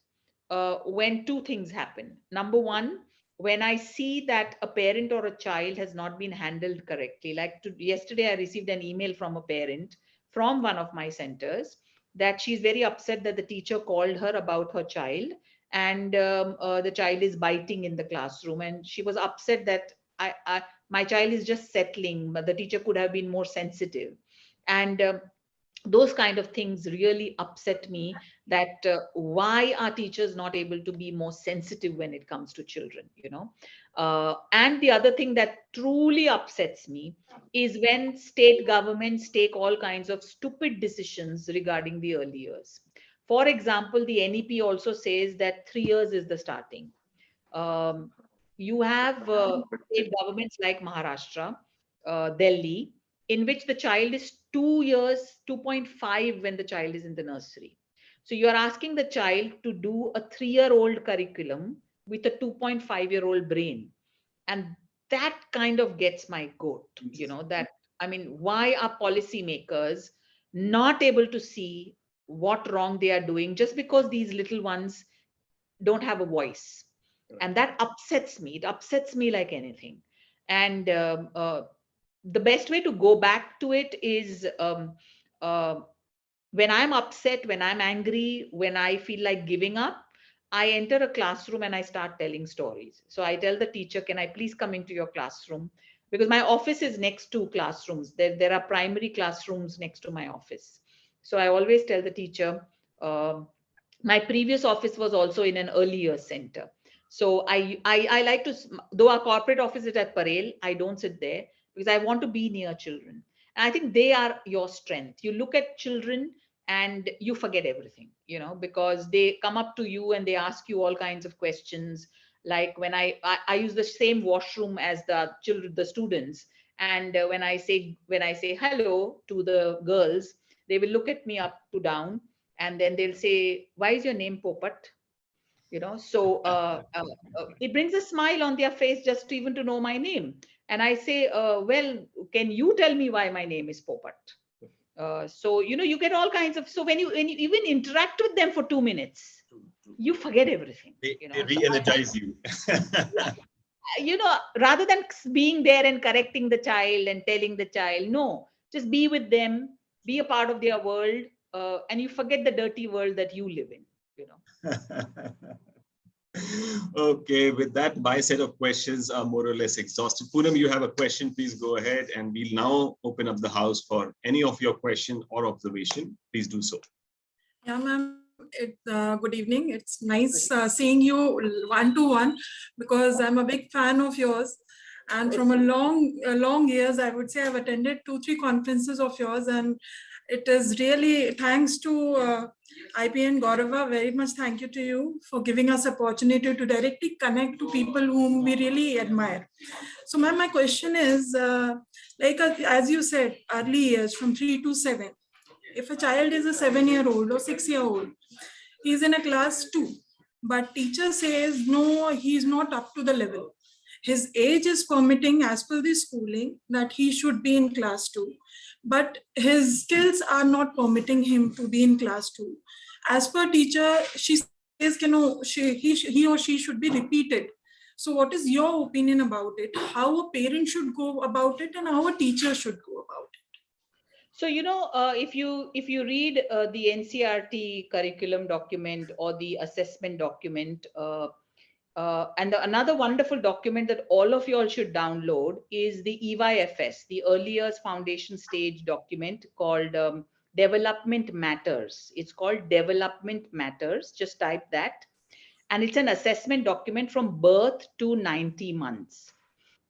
when two things happen. Number one, when I see that a parent or a child has not been handled correctly. Like yesterday, I received an email from a parent from one of my centers that she's very upset that the teacher called her about her child, and the child is biting in the classroom, and she was upset that my child is just settling, but the teacher could have been more sensitive. And those kind of things really upset me, that why are teachers not able to be more sensitive when it comes to children, and the other thing that truly upsets me is when state governments take all kinds of stupid decisions regarding the early years. For example, the NEP also says that 3 years is the starting. um, you have state governments like Maharashtra, Delhi, in which the child is 2 years, 2.5 when the child is in the nursery. So you are asking the child to do a 3-year-old curriculum with a 2.5-year-old brain. And that kind of gets my goat, that, I mean, why are policymakers not able to see what wrong they are doing just because these little ones don't have a voice? And that upsets me. It upsets me like anything. And the best way to go back to it is, uh, when I'm upset, when I'm angry, when I feel like giving up, I enter a classroom and I start telling stories. So I tell the teacher, can I please come into your classroom? Because my office is next to classrooms. There are primary classrooms next to my office. So I always tell the teacher, my previous office was also in an early years center. So I like to, though our corporate office is at Parel, I don't sit there because I want to be near children. And I think they are your strength. You look at children and you forget everything, because they come up to you and they ask you all kinds of questions. Like when I use the same washroom as the children, the students. And when I say hello to the girls, they will look at me up to down, and then they'll say, why is your name Popat? So it brings a smile on their face just to even to know my name. And I say, well, can you tell me why my name is Popat? So you get all kinds of, so when you even interact with them for 2 minutes, you forget everything. They re-energize you. Rather than being there and correcting the child and telling the child, no, just be with them, be a part of their world, and you forget the dirty world that you live in. Okay, with that, my set of questions are more or less exhausted. Poonam, you have a question, please go ahead, and we'll now open up the house for any of your question or observation. Please do so. Yeah, ma'am. Good evening. It's nice seeing you one-to-one, because I'm a big fan of yours. And from a long years, I would say I've attended 2-3 conferences of yours, and it is really thanks to IPN Gaurava. Very much thank you to you for giving us opportunity to directly connect to people whom we really admire. So, ma'am, my question is, as you said, early years from 3 to 7. If a child is a 7-year-old or 6-year-old, he's in a class 2, but teacher says, no, he's not up to the level. His age is permitting as per the schooling that he should be in class 2, but his skills are not permitting him to be in class 2. As per teacher, she says, he or she should be repeated. So what is your opinion about it? How a parent should go about it and how a teacher should go about it? So, if you read the NCRT curriculum document or the assessment document, and another wonderful document that all of you all should download is the EYFS, the Early Years Foundation Stage document called Development Matters. It's called Development Matters. Just type that. And it's an assessment document from birth to 90 months.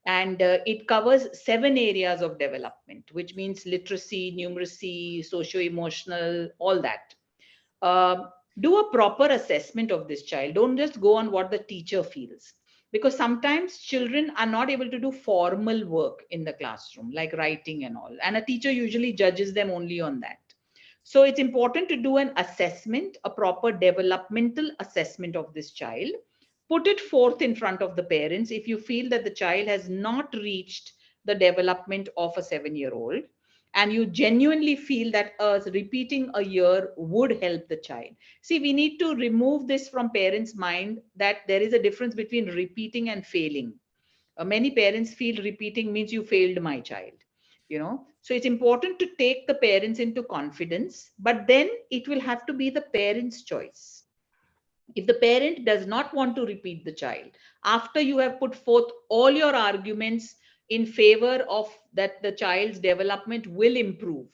And it covers 7 areas of development, which means literacy, numeracy, socio-emotional, all that. Do a proper assessment of this child. Don't just go on what the teacher feels, because sometimes children are not able to do formal work in the classroom, like writing and all. And a teacher usually judges them only on that. So it's important to do an assessment, a proper developmental assessment of this child. Put it forth in front of the parents if you feel that the child has not reached the development of a 7-year-old, and you genuinely feel that repeating a year would help the child. See, we need to remove this from parents' mind that there is a difference between repeating and failing. Many parents feel repeating means you failed my child, So it's important to take the parents into confidence, but then it will have to be the parent's choice. If the parent does not want to repeat the child, after you have put forth all your arguments in favor of that the child's development will improve,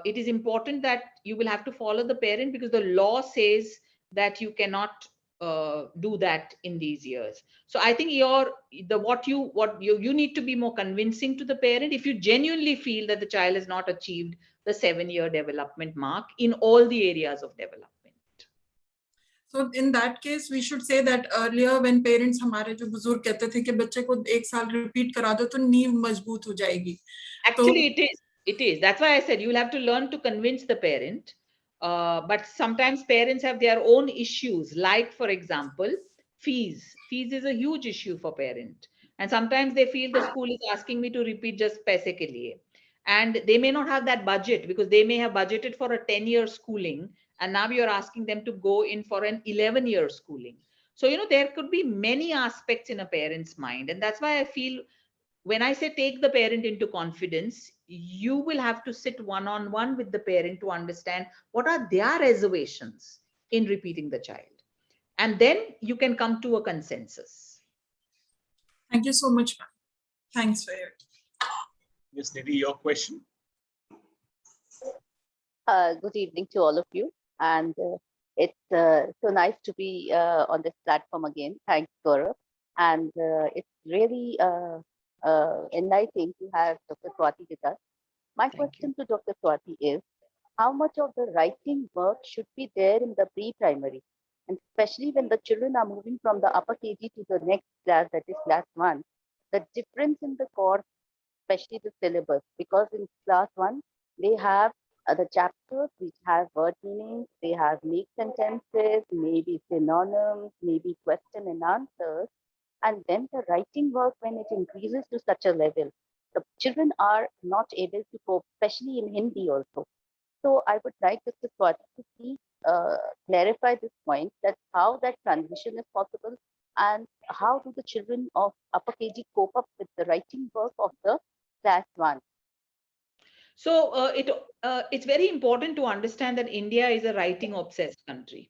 it is important that you will have to follow the parent, because the law says that you cannot do that in these years. So I think you need to be more convincing to the parent if you genuinely feel that the child has not achieved the 7-year development mark in all the areas of development. So in that case, we should say that earlier when parents हमारे जो बुजुर्ग कहते थे कि बच्चे को 1 साल repeat करा दो तो नींव मजबूत हो जाएगी. Actually, it is. That's why I said you'll have to learn to convince the parent. But sometimes parents have their own issues, like, for example, fees. Fees is a huge issue for parent. And sometimes they feel the school is asking me to repeat just paise ke liye. And they may not have that budget, because they may have budgeted for a 10-year schooling, and now you're asking them to go in for an 11-year schooling. So, there could be many aspects in a parent's mind. And that's why I feel when I say take the parent into confidence, you will have to sit one-on-one with the parent to understand what are their reservations in repeating the child. And then you can come to a consensus. Thank you so much, ma'am. Thanks for it. Yes, Nidhi, your question. Good evening to all of you. And it's so nice to be on this platform again. Thanks, Gaurav. And it's really enlightening to have Dr. Swati with us. My question to Dr. Swati is, how much of the writing work should be there in the pre-primary? And especially when the children are moving from the upper KG to the next class, that is class 1, the difference in the course, especially the syllabus, because in class 1, they have the chapters which have word meanings, they have make sentences, maybe synonyms, maybe question and answers. And then the writing work, when it increases to such a level, the children are not able to cope, especially in Hindi also. So I would like Dr. Swati to please clarify this point, that how that transition is possible and how do the children of upper KG cope up with the writing work of the class 1. So it's very important to understand that India is a writing obsessed country.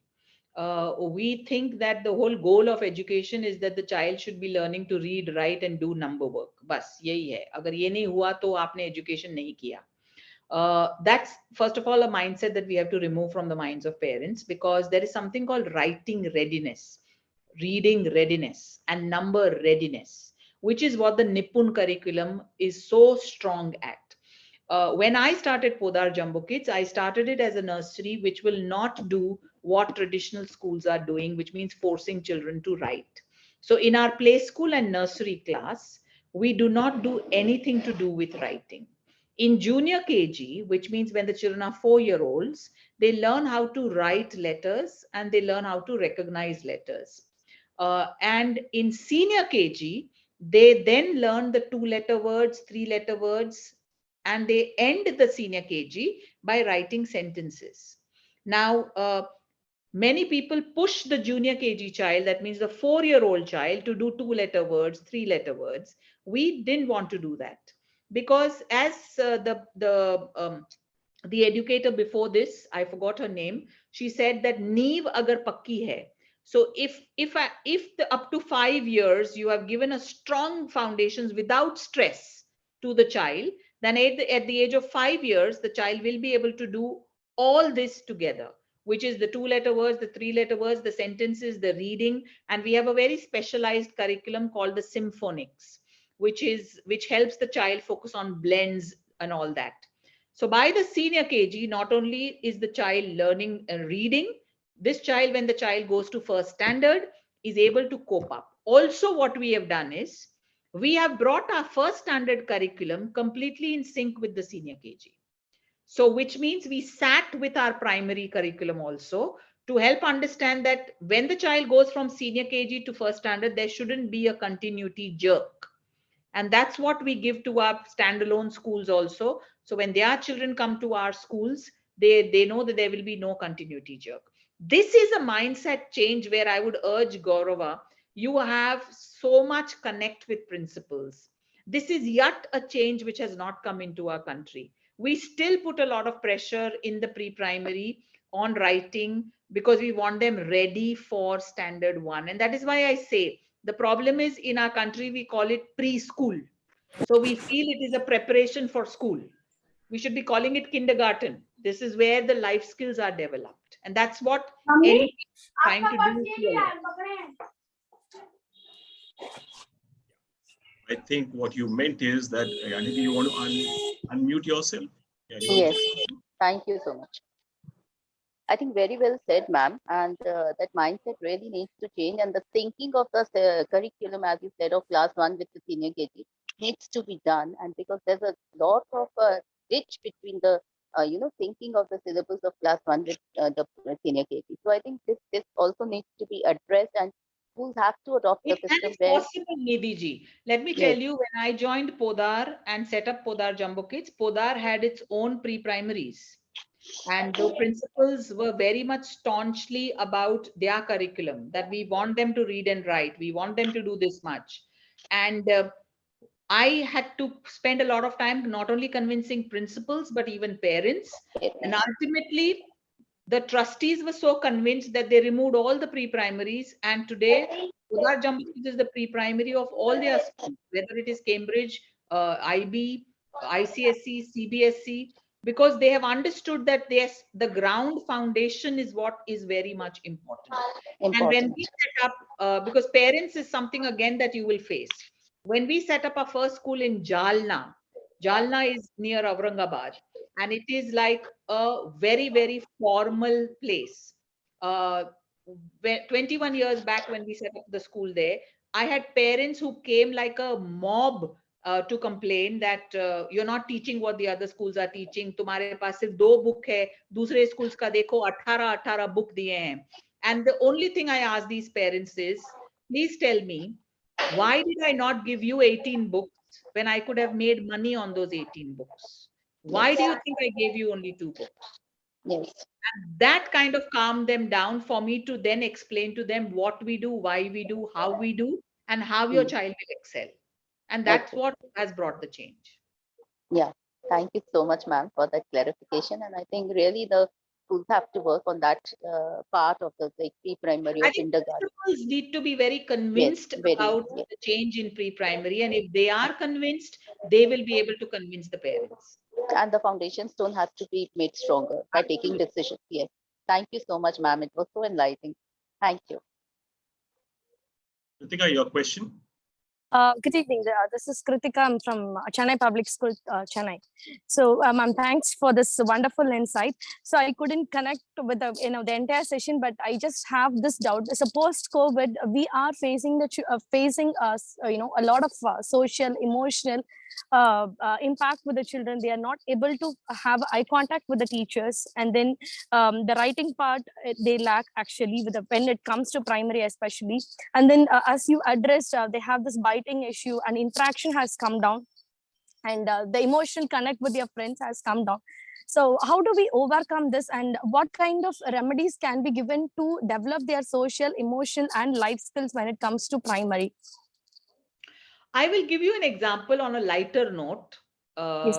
We think that the whole goal of education is that the child should be learning to read, write and do number work. Bas yahi hai. Agar ye nahi hua to aapne education nahi kiya. That's first of all a mindset that we have to remove from the minds of parents, because there is something called writing readiness, reading readiness and number readiness, which is what the Nippon curriculum is so strong at. When I started Podar Jumbo Kids, I started it as a nursery which will not do what traditional schools are doing, which means forcing children to write. So in our play school and nursery class, we do not do anything to do with writing. In junior KG, which means when the children are 4-year-olds, they learn how to write letters and they learn how to recognize letters. And in senior KG, they then learn the 2-letter words, 3-letter words, and they end the senior KG by writing sentences. Now, many people push the junior KG child, that means the 4-year-old child, to do 2-letter words, 3-letter words. We didn't want to do that. because as the educator before this, I forgot her name, she said that neev agar pakki hai. So if up to 5 years you have given a strong foundations without stress to the child, then at the age of 5 years, the child will be able to do all this together, which is the 2-letter words, the 3-letter words, the sentences, the reading, and we have a very specialized curriculum called the symphonics, which helps the child focus on blends and all that. So by the senior KG, not only is the child learning reading, this child, when the child goes to first standard, is able to cope up. Also, what we have done is we have brought our first standard curriculum completely in sync with the senior KG. So which means we sat with our primary curriculum also to help understand that when the child goes from senior KG to first standard, there shouldn't be a continuity jerk. And that's what we give to our standalone schools also. So when their children come to our schools, they know that there will be no continuity jerk. This is a mindset change where I would urge Gaurava, you have so much connect with principals. This is yet a change which has not come into our country. We still put a lot of pressure in the pre-primary on writing because we want them ready for standard 1. And that is why I say, the problem is in our country, we call it preschool. So we feel it is a preparation for school. We should be calling it kindergarten. This is where the life skills are developed. And that's what education is trying to do here. I think what you meant is that, Anita, you want to unmute yourself? Yeah, Yes, thank you so much. I think very well said, ma'am. And that mindset really needs to change. And the thinking of the curriculum, as you said, of class 1 with the senior KG needs to be done. And because there's a lot of ditch between the, thinking of the syllabus of class 1 with the senior KG. So I think this also needs to be addressed, and schools have to adopt the system. That is possible, Nidhi ji. Let me tell you, when I joined Podar and set up Podar Jumbo Kids, Podar had its own pre-primaries. And the principals were very much staunchly about their curriculum, that we want them to read and write. We want them to do this much. And I had to spend a lot of time not only convincing principals, but even parents. And ultimately, the trustees were so convinced that they removed all the pre-primaries. And today, Podar Jumbo Kids is the pre-primary of all their schools, whether it is Cambridge, IB, ICSE, CBSE, because they have understood that the ground foundation is what is very much important. And when we set up, because parents is something again that you will face. When we set up our first school in Jalna is near Aurangabad, and it is like a very, very formal place. 21 years back when we set up the school there, I had parents who came like a mob to complain that you're not teaching what the other schools are teaching. तुम्हारे पास सिर्फ 2 book है, दूसरे schools का देखो 18 book दिए हैं. And the only thing I ask these parents is, please tell me, why did I not give you 18 books when I could have made money on those 18 books? Why do you think I gave you only 2 books? Yes. And that kind of calmed them down for me to then explain to them what we do, why we do, how we do, and how your child will excel. And that's what has brought the change. Yeah, thank you so much, ma'am, for that clarification. And I think really the schools have to work on that part of the pre-primary or kindergarten. Principals need to be very convinced about the change in pre-primary. And if they are convinced, they will be able to convince the parents. And the foundations don't have to be made stronger by taking decisions. Yes. Thank you so much, ma'am. It was so enlightening. Thank you. Kritika, your question? Good evening. This is Kritika. I'm from Chennai Public School, Chennai. So, ma'am, thanks for this wonderful insight. So, I couldn't connect with the entire session, but I just have this doubt. So, post-COVID, we are facing a lot of social, emotional impact with the children. They are not able to have eye contact with the teachers, and then the writing part they lack actually when it comes to primary especially. And then as you addressed, they have this biting issue, and interaction has come down, and the emotional connect with your friends has come down. So how do we overcome this, and what kind of remedies can be given to develop their social, emotional, and life skills when it comes to primary? I will give you an example on a lighter note. Yes.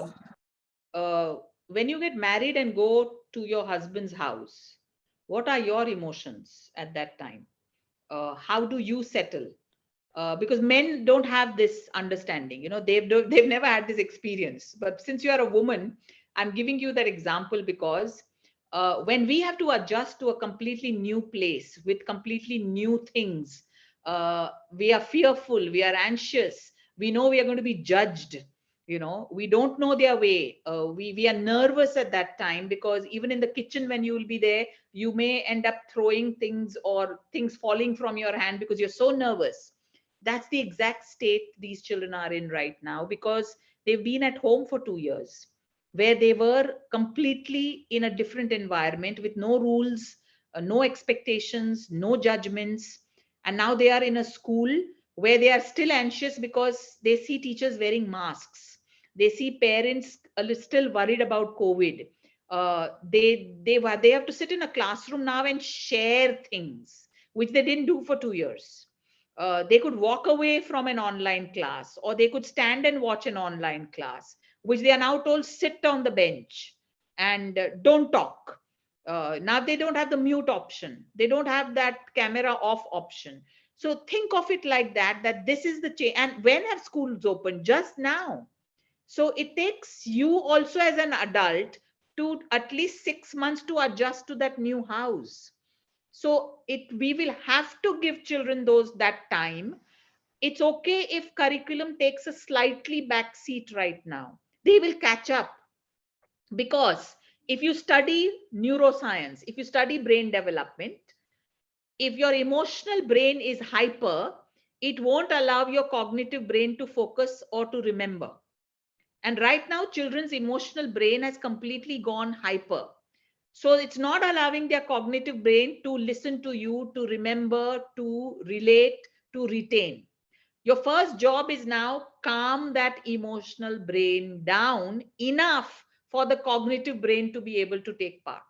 When you get married and go to your husband's house, what are your emotions at that time? How do you settle? Because men don't have this understanding, they've never had this experience. But since you are a woman, I'm giving you that example because when we have to adjust to a completely new place with completely new things, we are fearful, we are anxious, we know we are going to be judged. We don't know their way. We are nervous at that time, because even in the kitchen, when you will be there, you may end up throwing things or things falling from your hand because you're so nervous. That's the exact state these children are in right now, because they've been at home for 2 years where they were completely in a different environment with no rules, no expectations, no judgments. And now they are in a school where they are still anxious because they see teachers wearing masks. They see parents still worried about COVID. They have to sit in a classroom now and share things, which they didn't do for 2 years. They could walk away from an online class, or they could stand and watch an online class, which they are now told sit on the bench and don't talk. Now they don't have the mute option. They don't have that camera off option. So think of it like that this is the change. And when have schools opened? Just now. So it takes you also as an adult to at least 6 months to adjust to that new house. So we will have to give children that time. It's okay if curriculum takes a slightly back seat right now. They will catch up, because if you study neuroscience, if you study brain development, if your emotional brain is hyper, it won't allow your cognitive brain to focus or to remember. And right now, children's emotional brain has completely gone hyper. So it's not allowing their cognitive brain to listen to you, to remember, to relate, to retain. Your first job is now calm that emotional brain down enough for the cognitive brain to be able to take part.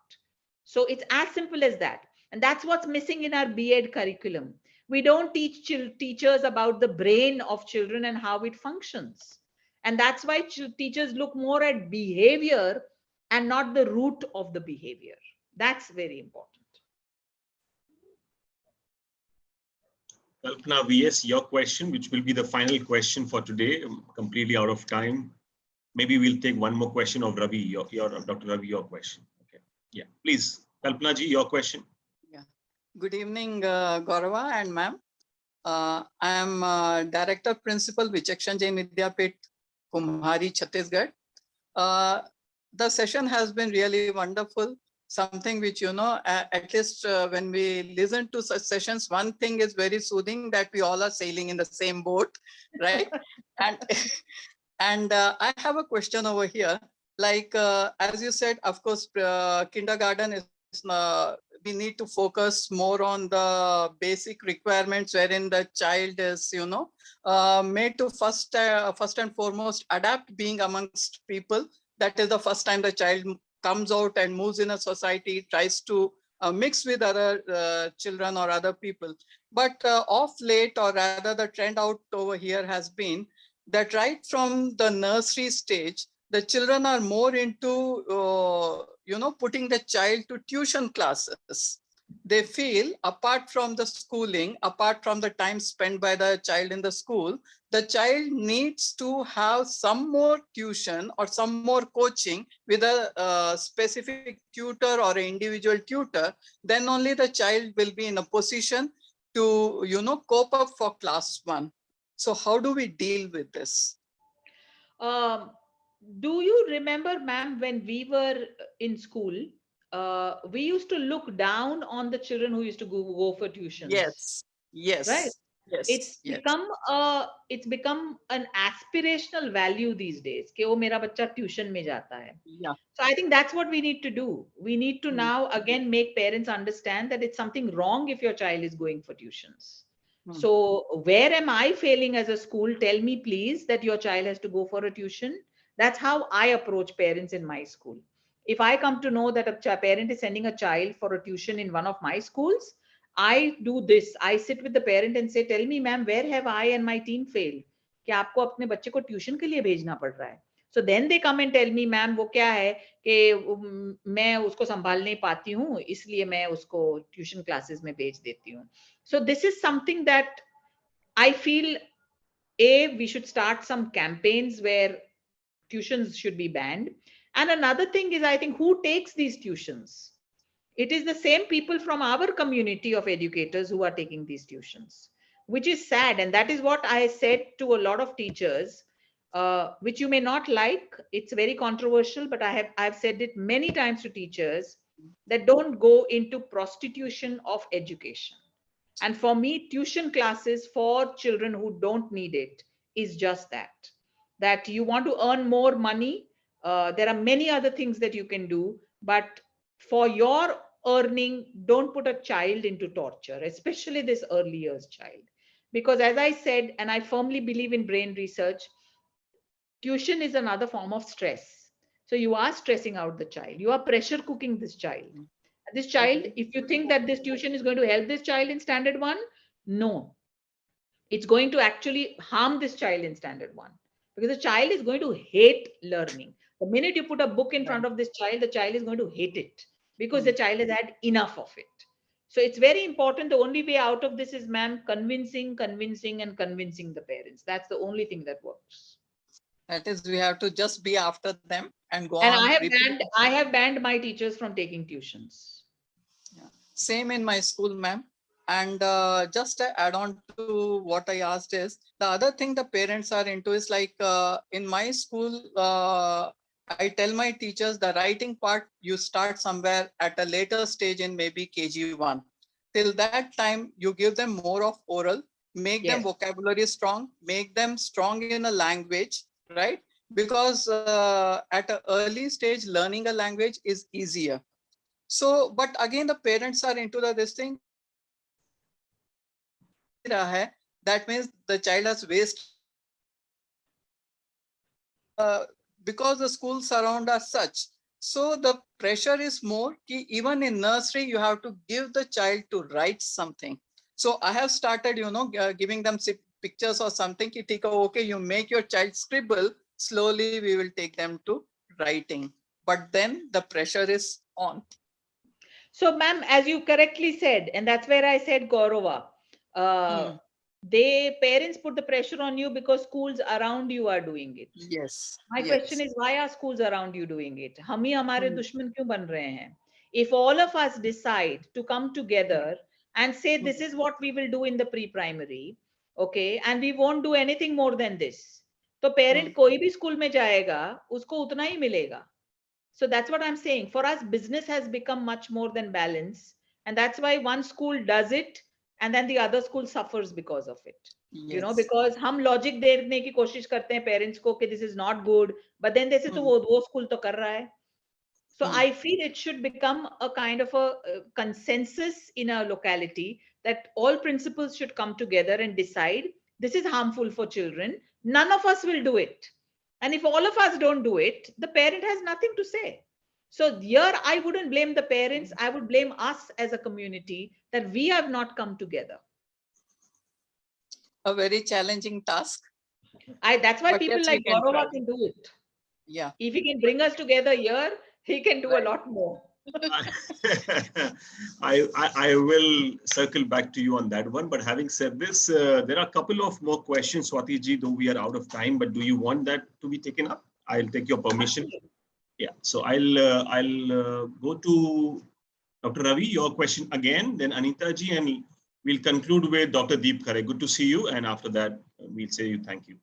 So it's as simple as that. And that's what's missing in our B.Ed curriculum. We don't teach teachers about the brain of children and how it functions. And that's why teachers look more at behavior and not the root of the behavior. That's very important. Kalpana VS, your question, which will be the final question for today, completely out of time. Maybe we'll take one more question of Ravi, your Dr. Ravi, your question. Okay. Yeah, please, Kalpana ji, your question. Yeah. Good evening, Gaurava and ma'am. I am Director Principal Vichakshan Jain Vidyapit, Kumhari, Chhattisgarh. The session has been really wonderful. Something which, at least when we listen to such sessions, one thing is very soothing, that we all are sailing in the same boat, right? And I have a question over here. Like, as you said, of course, kindergarten is, we need to focus more on the basic requirements, wherein the child is, made to first and foremost adapt being amongst people. That is the first time the child comes out and moves in a society, tries to mix with other children or other people. But of late, or rather the trend out over here has been that right from the nursery stage, the children are more into, putting the child to tuition classes. They feel apart from the schooling, apart from the time spent by the child in the school, the child needs to have some more tuition or some more coaching with a specific tutor or an individual tutor. Then only the child will be in a position to, cope up for class 1. So how do we deal with this? Do you remember, ma'am, when we were in school, we used to look down on the children who used to go for tuitions? Yes. Right. Yes. It's become an aspirational value these days. कि वो मेरा बच्चा tuition में जाता है. Yeah. So I think that's what we need to do. We need to now again make parents understand that it's something wrong if your child is going for tuitions. So where am I failing as a school? Tell me please that your child has to go for a tuition. That's how I approach parents in my school. If I come to know that a parent is sending a child for a tuition in one of my schools, I do this. I sit with the parent and say, tell me, ma'am, where have I and my team failed? कि आपको अपने बच्चे को tuition के लिए भेजना पड़ रहा है. So then they come and tell me, ma'am, वो क्या है कि मैं उसको संभाल नहीं पाती हूँ, इसलिए मैं उसको ट्यूशन क्लासेस में भेज देती हूँ. So this is something that I feel, we should start some campaigns where tuitions should be banned. And another thing is, I think, who takes these tuitions? It is the same people from our community of educators who are taking these tuitions, which is sad. And that is what I said to a lot of teachers, which you may not like. It's very controversial, but I've said it many times to teachers that don't go into prostitution of education. And for me, tuition classes for children who don't need it is just that you want to earn more money. There are many other things that you can do, but for your earning, don't put a child into torture, especially this early years child. Because as I said, and I firmly believe in brain research, tuition is another form of stress. So you are stressing out the child. You are pressure cooking this child. This child, if you think that this tuition is going to help this child in standard 1, no. It's going to actually harm this child in standard 1. Because the child is going to hate learning. The minute you put a book in front of this child, the child is going to hate it because the child has had enough of it. So it's very important. The only way out of this is, ma'am, convincing the parents. That's the only thing that works. That is, we have to just be after them and go And on. I have banned my teachers from taking tuitions. Yeah. Same in my school, ma'am. And just to add on to what I asked is, the other thing the parents are into is like, in my school, I tell my teachers the writing part, you start somewhere at a later stage in maybe KG1. Till that time, you give them more of oral, make them vocabulary strong, make them strong in a language, right? Because at an early stage, learning a language is easier. So, but again, the parents are into this thing. That means the child has wasted. Because the schools around are such. So the pressure is more, even in nursery, you have to give the child to write something. So I have started, giving them pictures or something. Okay, you make your child scribble. Slowly, we will take them to writing. But then the pressure is on. So, ma'am, as you correctly said, and that's where I said, Gaurava, parents put the pressure on you because schools around you are doing it. Yes. My question is, why are schools around you doing it? हम ही हमारे दुश्मन क्यों बन रहे हैं? If all of us decide to come together and say this is what we will do in the pre-primary, okay, and we won't do anything more than this, तो parent कोई भी school में जाएगा, उसको उतना ही मिलेगा. So that's what I'm saying. For us, business has become much more than balance, and that's why one school does it, and then the other school suffers because of it. Yes. Because हम logic देने की कोशिश करते हैं parents को कि this is not good, but then they say तो वो school तो कर रहा है. So I feel it should become a kind of a consensus in a locality that all principals should come together and decide this is harmful for children. None of us will do it. And if all of us don't do it, the parent has nothing to say. So here I wouldn't blame the parents. I would blame us as a community that we have not come together. A very challenging task. That's why people like Gaurava can do it. Yeah. If he can bring us together here, he can do a lot more. I will circle back to you on that one. But having said this, there are a couple of more questions, Swati ji, though we are out of time. But do you want that to be taken up? I'll take your permission. Yeah. So I'll go to Dr. Ravi, your question again, then Anita ji, and we'll conclude with Dr. Deep Khare. Good to see you. And after that, we'll say thank you.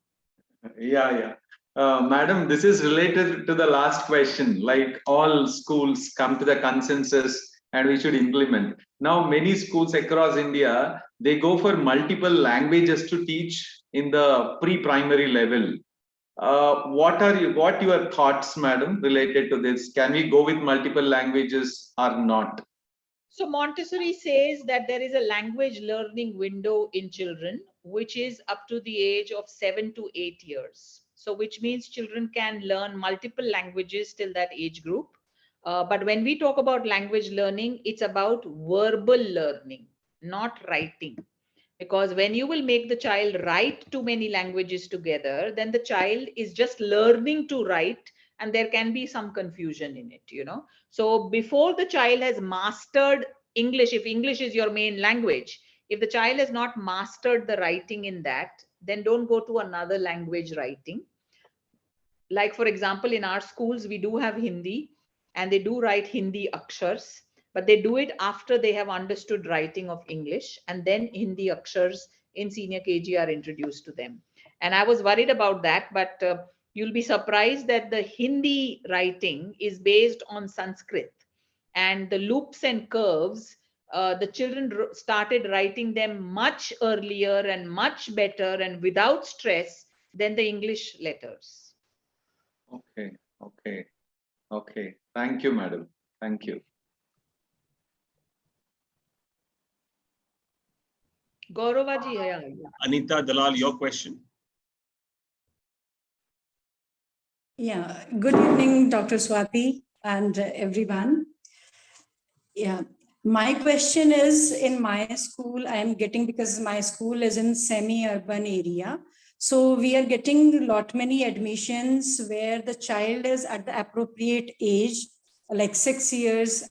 Yeah. Madam, this is related to the last question, like all schools come to the consensus and we should implement. Now, many schools across India, they go for multiple languages to teach in the pre-primary level. What your thoughts, madam, related to this? Can we go with multiple languages or not? So Montessori says that there is a language learning window in children, which is up to the age of 7 to 8 years. So which means children can learn multiple languages till that age group. But when we talk about language learning, it's about verbal learning, not writing. Because when you will make the child write too many languages together, then the child is just learning to write, and there can be some confusion in it, you know. So before the child has mastered English, if English is your main language, if the child has not mastered the writing in that, then don't go to another language writing. Like, for example, in our schools, we do have Hindi, and they do write Hindi akshars, but they do it after they have understood writing of English, and then Hindi akshars in senior KG are introduced to them. And I was worried about that, but you'll be surprised that the Hindi writing is based on Sanskrit, and the loops and curves, the children started writing them much earlier and much better and without stress than the English letters. Okay, okay, okay. Thank you, madam. Thank you. Gaurava ji, yeah. Anita Dalal, your question. Yeah, good evening, Dr. Swati and everyone. Yeah, my question is, in my school, I am getting, because my school is in semi-urban area. So we are getting lot many admissions where the child is at the appropriate age, like 6 years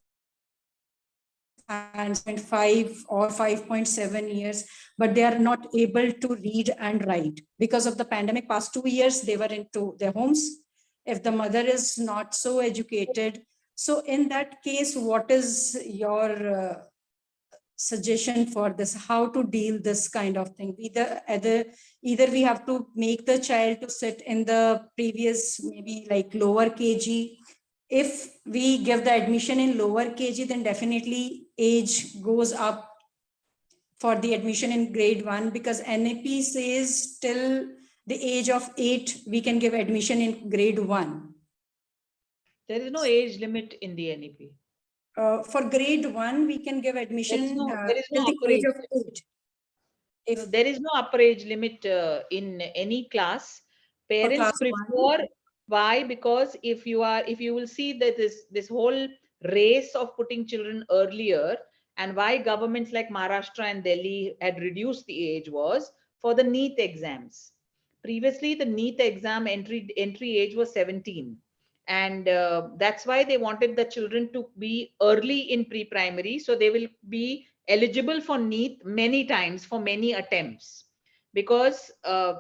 and 5 or 5.7 years, but they are not able to read and write because of the pandemic. Past 2 years, they were into their homes. If the mother is not so educated, so in that case, what is your suggestion for this? How to deal this kind of thing? Either we have to make the child to sit in the previous, maybe like lower KG. If we give the admission in lower KG, then definitely age goes up for the admission in grade 1, because NAP says till the age of 8, we can give admission in grade 1. There is no age limit in the NEP. For grade 1, we can give admission There is till no the age of 8. There is no upper age limit in any class. Parents class prefer. Why? Because if you will see that this whole race of putting children earlier, and why governments like Maharashtra and Delhi had reduced the age, was for the NEET exams. Previously, the NEET exam entry age was 17. And that's why they wanted the children to be early in pre-primary, so they will be eligible for NEET many times for many attempts. Because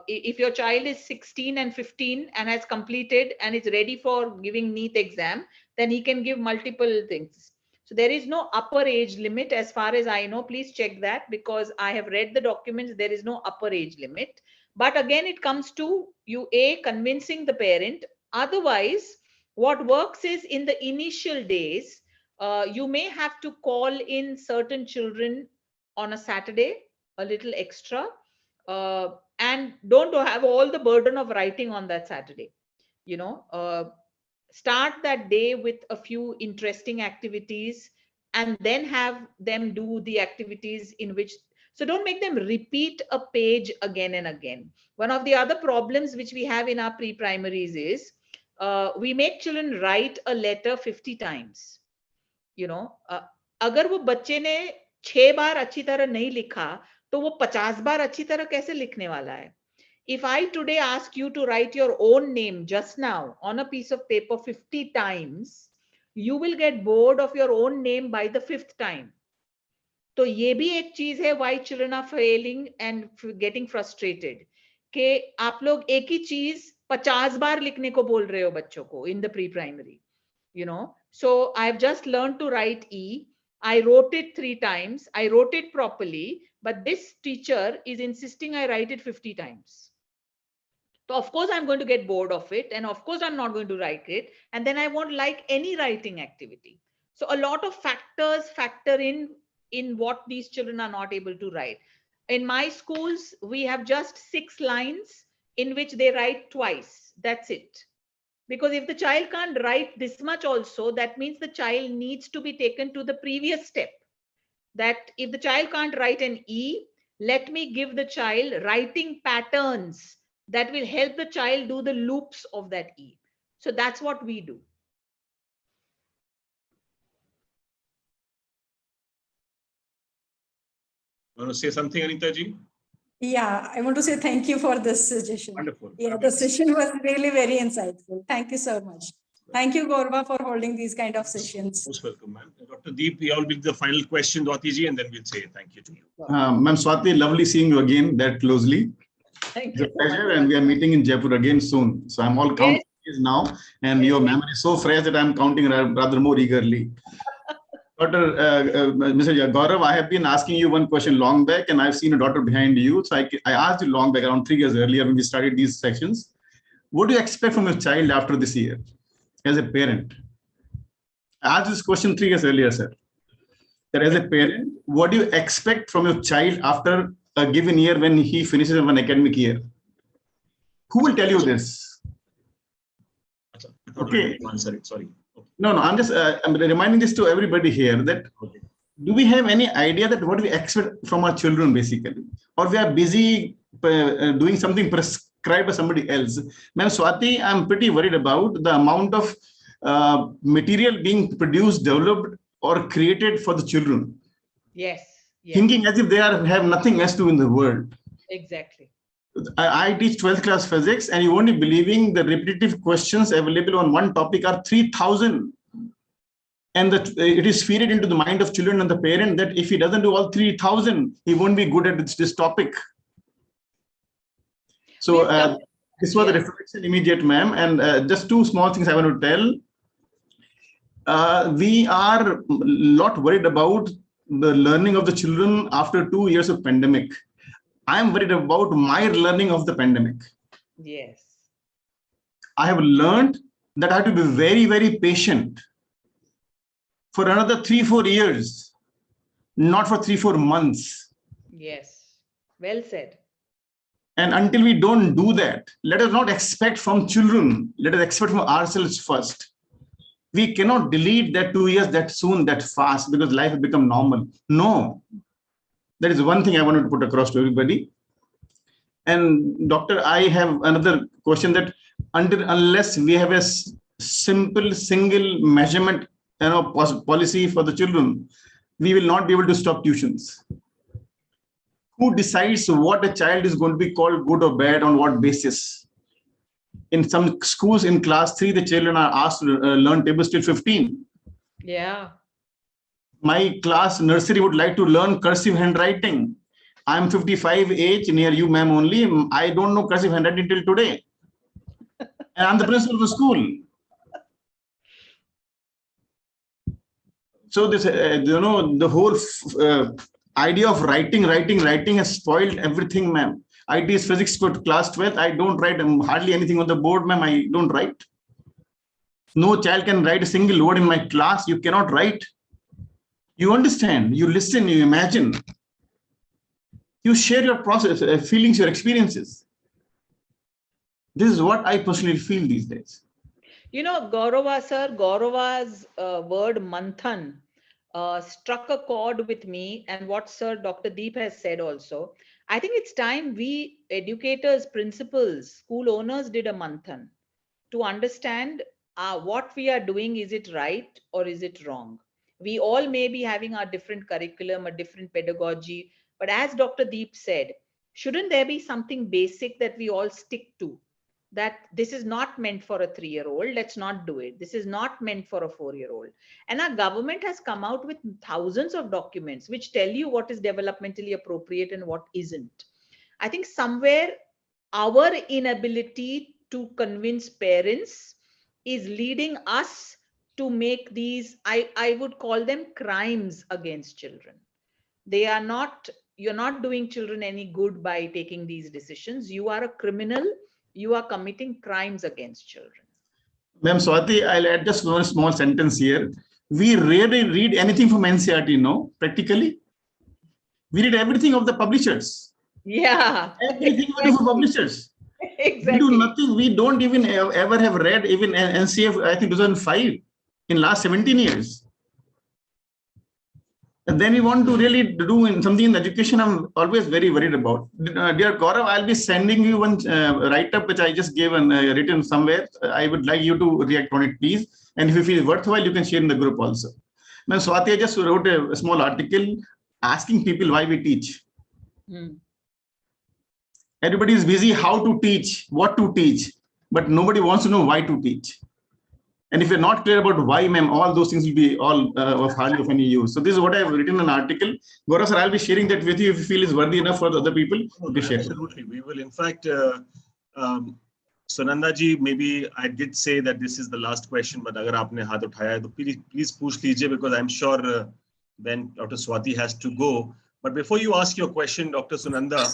if your child is 16 and 15 and has completed and is ready for giving NEET exam, then he can give multiple things. So there is no upper age limit as far as I know. Please check that, because I have read the documents. There is no upper age limit. But again, it comes to you, convincing the parent. Otherwise, what works is, in the initial days, you may have to call in certain children on a Saturday, a little extra, and don't have all the burden of writing on that Saturday. You know, start that day with a few interesting activities, and then have them do the activities in which. So don't make them repeat a page again and again. One of the other problems which we have in our pre-primaries is, we make children write a letter 50 times. You know, अगर वो बच्चे ने 6 बार अच्छी तरह नहीं लिखा, तो वो 50 बार अच्छी तरह कैसे लिखने वाला है? If I today ask you to write your own name just now on a piece of paper 50 times, you will get bored of your own name by the 5th time. तो ये भी एक चीज है why children are failing and getting frustrated, कि आप लोग एक ही चीज 50 बार लिखने को बोल रहे हो बच्चों को in the pre-primary. You know, so I've just learned to write E. I wrote it 3 times. I wrote it properly, but this teacher is insisting I write it 50 times. So of course I'm going to get bored of it, and of course I'm not going to write it, and then I won't like any writing activity. So a lot of factors factor in what these children are not able to write. In my schools, we have just 6 lines in which they write twice. That's it. Because if the child can't write this much also, that means the child needs to be taken to the previous step. That if the child can't write an E, let me give the child writing patterns that will help the child do the loops of that E. So that's what we do. Want to say something, Anita ji? Yeah, I want to say thank you for this suggestion. Wonderful. Yeah, the session was really very insightful. Thank you so much. Thank you, Gaurava, for holding these kind of sessions. Most welcome, ma'am. Dr. Deep, we all will the final question, Swati ji, and then we'll say thank you to you. Ma'am Swati, lovely seeing you again that closely. Thank It's you. a pleasure, and we are meeting in Jaipur again soon. So I'm all counting now, and your memory is so fresh that I'm counting rather more eagerly. Mr. Gaurav, I have been asking you one question long back, and I've seen a daughter behind you. So I asked you long back, around 3 years earlier when we started these sessions. What do you expect from your child after this year as a parent? I asked this question 3 years earlier, sir. That as a parent, what do you expect from your child after a given year when he finishes one academic year? Who will tell you this? Okay. Answer it. Sorry. No, I'm just I'm reminding this to everybody here that do we have any idea that what we expect from our children basically, or we are busy doing something prescribed by somebody else? Ma'am Swati, I'm pretty worried about the amount of material being produced, developed, or created for the children. Yes. Thinking as if they have nothing else to do in the world. Exactly. I teach 12th class physics, and you won't be believing the repetitive questions available on one topic are 3,000. And it is fed into the mind of children and the parent that if he doesn't do all 3,000, he won't be good at this topic. So this was the reflection immediate, ma'am. And just 2 small things I want to tell. We are a lot worried about the learning of the children after 2 years of pandemic. I'm worried about my learning of the pandemic. Yes. I have learned that I have to be very, very patient for another 3-4 years, not for 3-4 months. Yes. Well said. And until we don't do that, let us not expect from children. Let us expect from ourselves first. We cannot delete that 2 years that soon, that fast, because life will become normal. No. That is one thing I wanted to put across to everybody. And doctor, I have another question that unless we have a simple single measurement policy for the children, we will not be able to stop tuitions. Who decides what a child is going to be called good or bad, on what basis? In some schools in class 3, the children are asked to learn tables till 15. Yeah. My class nursery would like to learn cursive handwriting. I'm 55 age, near you, ma'am, only. I don't know cursive handwriting till today. And I'm the principal of the school. So this, the whole idea of writing has spoiled everything, ma'am. I teach physics for class 12th. I don't write hardly anything on the board, ma'am. I don't write. No child can write a single word in my class. You cannot write. You understand, you listen, you imagine. You share your process, feelings, your experiences. This is what I personally feel these days. You know, Gaurava sir, Gaurava's word manthan struck a chord with me, and what Sir Dr. Deep has said also. I think it's time we educators, principals, school owners did a manthan to understand what we are doing. Is it right or is it wrong? We all may be having our different curriculum, a different pedagogy, but as Dr. Deep said, shouldn't there be something basic that we all stick to? That this is not meant for a 3-year-old, let's not do it. This is not meant for a 4-year-old. And our government has come out with thousands of documents which tell you what is developmentally appropriate and what isn't. I think somewhere our inability to convince parents is leading us to make these, I would call them crimes against children. You're not doing children any good by taking these decisions. You are a criminal. You are committing crimes against children. Ma'am Swati, I'll add just one small sentence here. We rarely read anything from NCERT, no, practically. We read everything of the publishers. Yeah. Everything from publishers. Exactly. We do nothing. We don't even ever have read even NCF, I think 2005, in last 17 years. And then we want to really do something in education. I'm always very worried about. Dear Gaurav, I'll be sending you one write-up which I just gave and written somewhere. I would like you to react on it, please. And if you feel worthwhile, you can share in the group also. Now, Swati, I just wrote a small article asking people why we teach. Everybody is busy how to teach, what to teach, but nobody wants to know why to teach. And if you're not clear about why, ma'am, all those things will be all of hardly of any use. So this is what I've written in an article. Gaurav sir, I'll be sharing that with you if you feel is worthy enough for the other people. Absolutely. We will. In fact, Sunanda ji, maybe I did say that this is the last question, but agar aapne haath uthaya hai, to please push lijiye, because I'm sure then Dr. Swati has to go. But before you ask your question, Dr. Sunanda,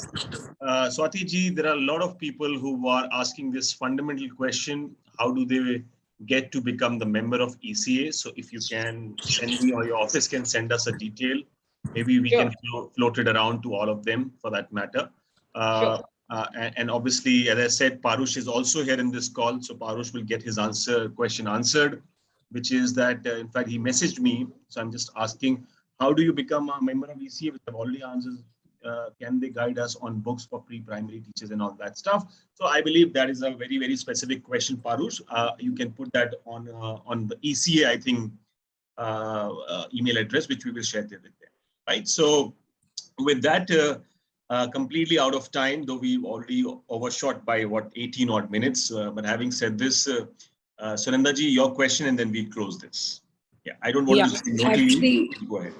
Swati ji, there are a lot of people who are asking this fundamental question: how do they get to become the member of ECA? So if you can send me, or your office can send us a detail, maybe we can float it around to all of them for that matter. And obviously, as I said, Parush is also here in this call. So Parush will get his question answered, which is that, in fact, he messaged me. So I'm just asking, how do you become a member of ECA? Which I've already answered. Can they guide us on books for pre-primary teachers and all that stuff? So I believe that is a very, very specific question, Parush. You can put that on the ECA, I think, email address, which we will share with them. Right. So with that, completely out of time, though we've already overshot by 18 odd minutes. But having said this, Sunanda ji, your question, and then we close this. Yeah, I don't want to say no to you. Go ahead.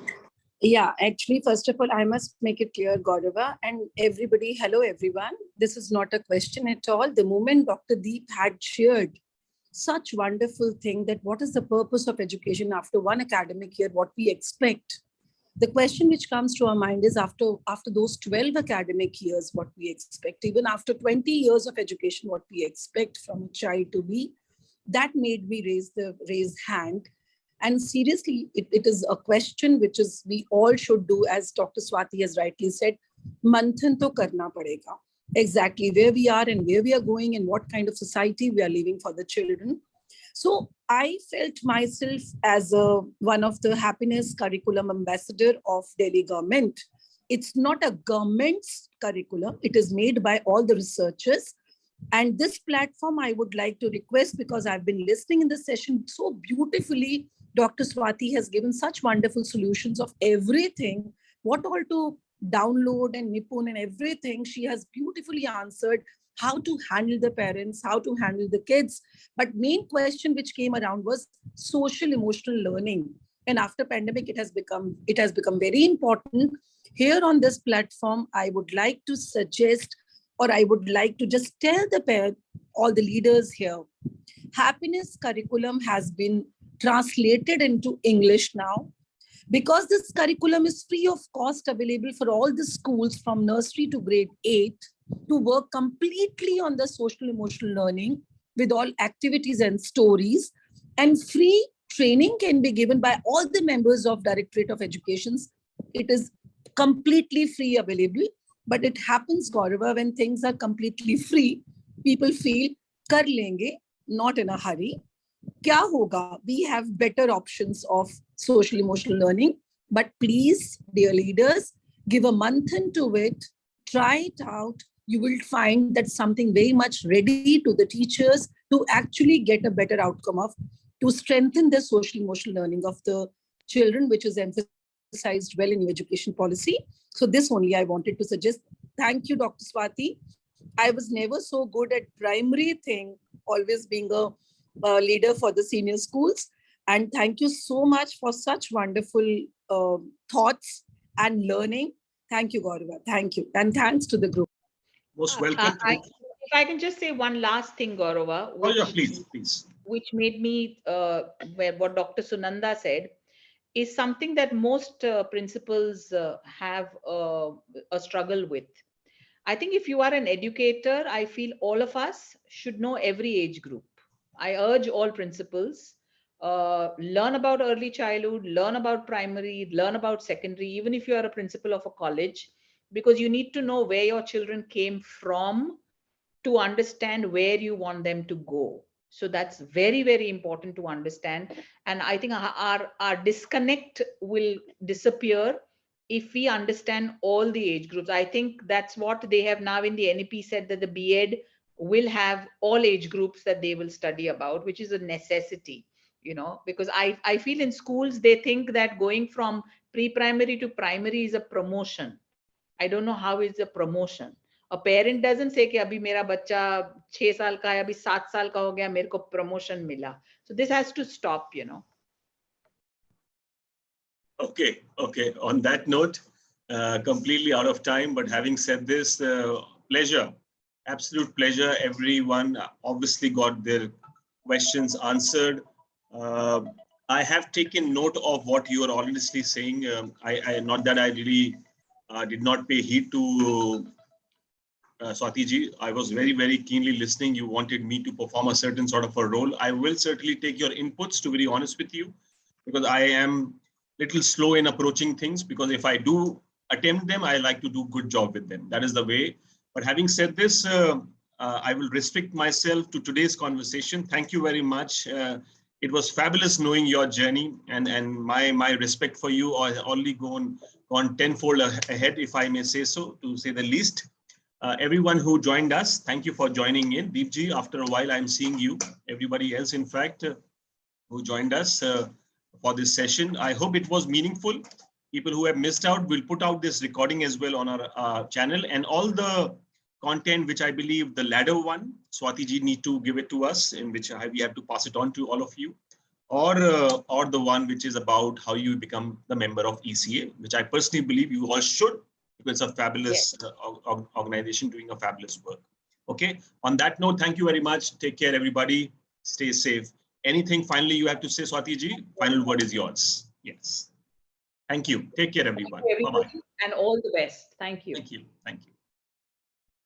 Yeah, actually, first of all, I must make it clear, Gaurava, and everybody, hello, everyone. This is not a question at all. The moment Dr. Deep had shared such wonderful thing that what is the purpose of education after one academic year, what we expect. The question which comes to our mind is after those 12 academic years, what we expect, even after 20 years of education, what we expect from a child to be. That made me raise hand. And seriously, it is a question which is we all should do, as Dr. Swati has rightly said, manthan to karna padega. Exactly where we are and where we are going and what kind of society we are leaving for the children. So I felt myself as one of the happiness curriculum ambassador of Delhi government. It's not a government's curriculum. It is made by all the researchers. And this platform I would like to request, because I've been listening in the session so beautifully. Dr. Swati has given such wonderful solutions of everything, what all to download and Nipun and everything. She has beautifully answered how to handle the parents, how to handle the kids. But main question which came around was social emotional learning. And after pandemic, it has become very important. Here on this platform, I would like to suggest, or I would like to just tell all the leaders here, happiness curriculum has been translated into English now. Because this curriculum is free of cost, available for all the schools from nursery to grade 8 to work completely on the social emotional learning with all activities and stories. And free training can be given by all the members of Directorate of Education. It is completely free available. But it happens, Gaurava, when things are completely free, people feel, kar lenge, not in a hurry. Kya hoga? We have better options of social emotional learning. But please, dear leaders, give a manthan to it, try it out. You will find that something very much ready to the teachers to actually get a better outcome to strengthen the social emotional learning of the children, which is emphasized well in your education policy. So this only I wanted to suggest. Thank you, Dr. Swati. I was never so good at primary thing, always being a leader for the senior schools. And thank you so much for such wonderful thoughts and learning. Thank you, Gaurava. Thank you. And thanks to the group. Most welcome. If I can just say one last thing, Gaurava. Please. Which made me, what Dr. Sunanda said, is something that most principals have a struggle with. I think if you are an educator, I feel all of us should know every age group. I urge all principals, learn about early childhood, learn about primary, learn about secondary, even if you are a principal of a college, because you need to know where your children came from to understand where you want them to go. So that's very, very important to understand. And I think our disconnect will disappear if we understand all the age groups. I think that's what they have now in the NEP said, that the B.Ed will have all age groups that they will study about, which is a necessity, because I feel in schools, they think that going from pre-primary to primary is a promotion. I don't know how is a promotion. A parent doesn't say कि अभी मेरा बच्चा 6 साल का है, अभी 7 साल का हो गया, मेरे को promotion मिला. So this has to stop, you know. Okay. On that note, completely out of time, but having said this, pleasure, absolute pleasure. Everyone obviously got their questions answered. I have taken note of what you are honestly saying. I not that I really did not pay heed to Swati ji. I was very, very keenly listening. You wanted me to perform a certain sort of a role. I will certainly take your inputs, to be very honest with you, because I am little slow in approaching things, because if I do attempt them, I like to do good job with them. That is the way. But having said this, I will restrict myself to today's conversation. Thank you very much. It was fabulous knowing your journey, and my respect for you are only gone tenfold ahead, if I may say so, to say the least. Everyone who joined us, thank you for joining in. Deepji, after a while, I'm seeing you. Everybody else, in fact, who joined us for this session. I hope it was meaningful. People who have missed out, will put out this recording as well on our channel, and all the content which I believe the latter one, Swati ji need to give it to us, in which we have to pass it on to all of you, or the one which is about how you become the member of ECA, which I personally believe you all should, because it's a fabulous organization doing a fabulous work. Okay. On that note, thank you very much. Take care, everybody. Stay safe. Anything finally you have to say, Swati ji? Final word is yours. Yes. Thank you. Take care, everyone. Thank you, everybody, and all the best. Thank you. Thank you.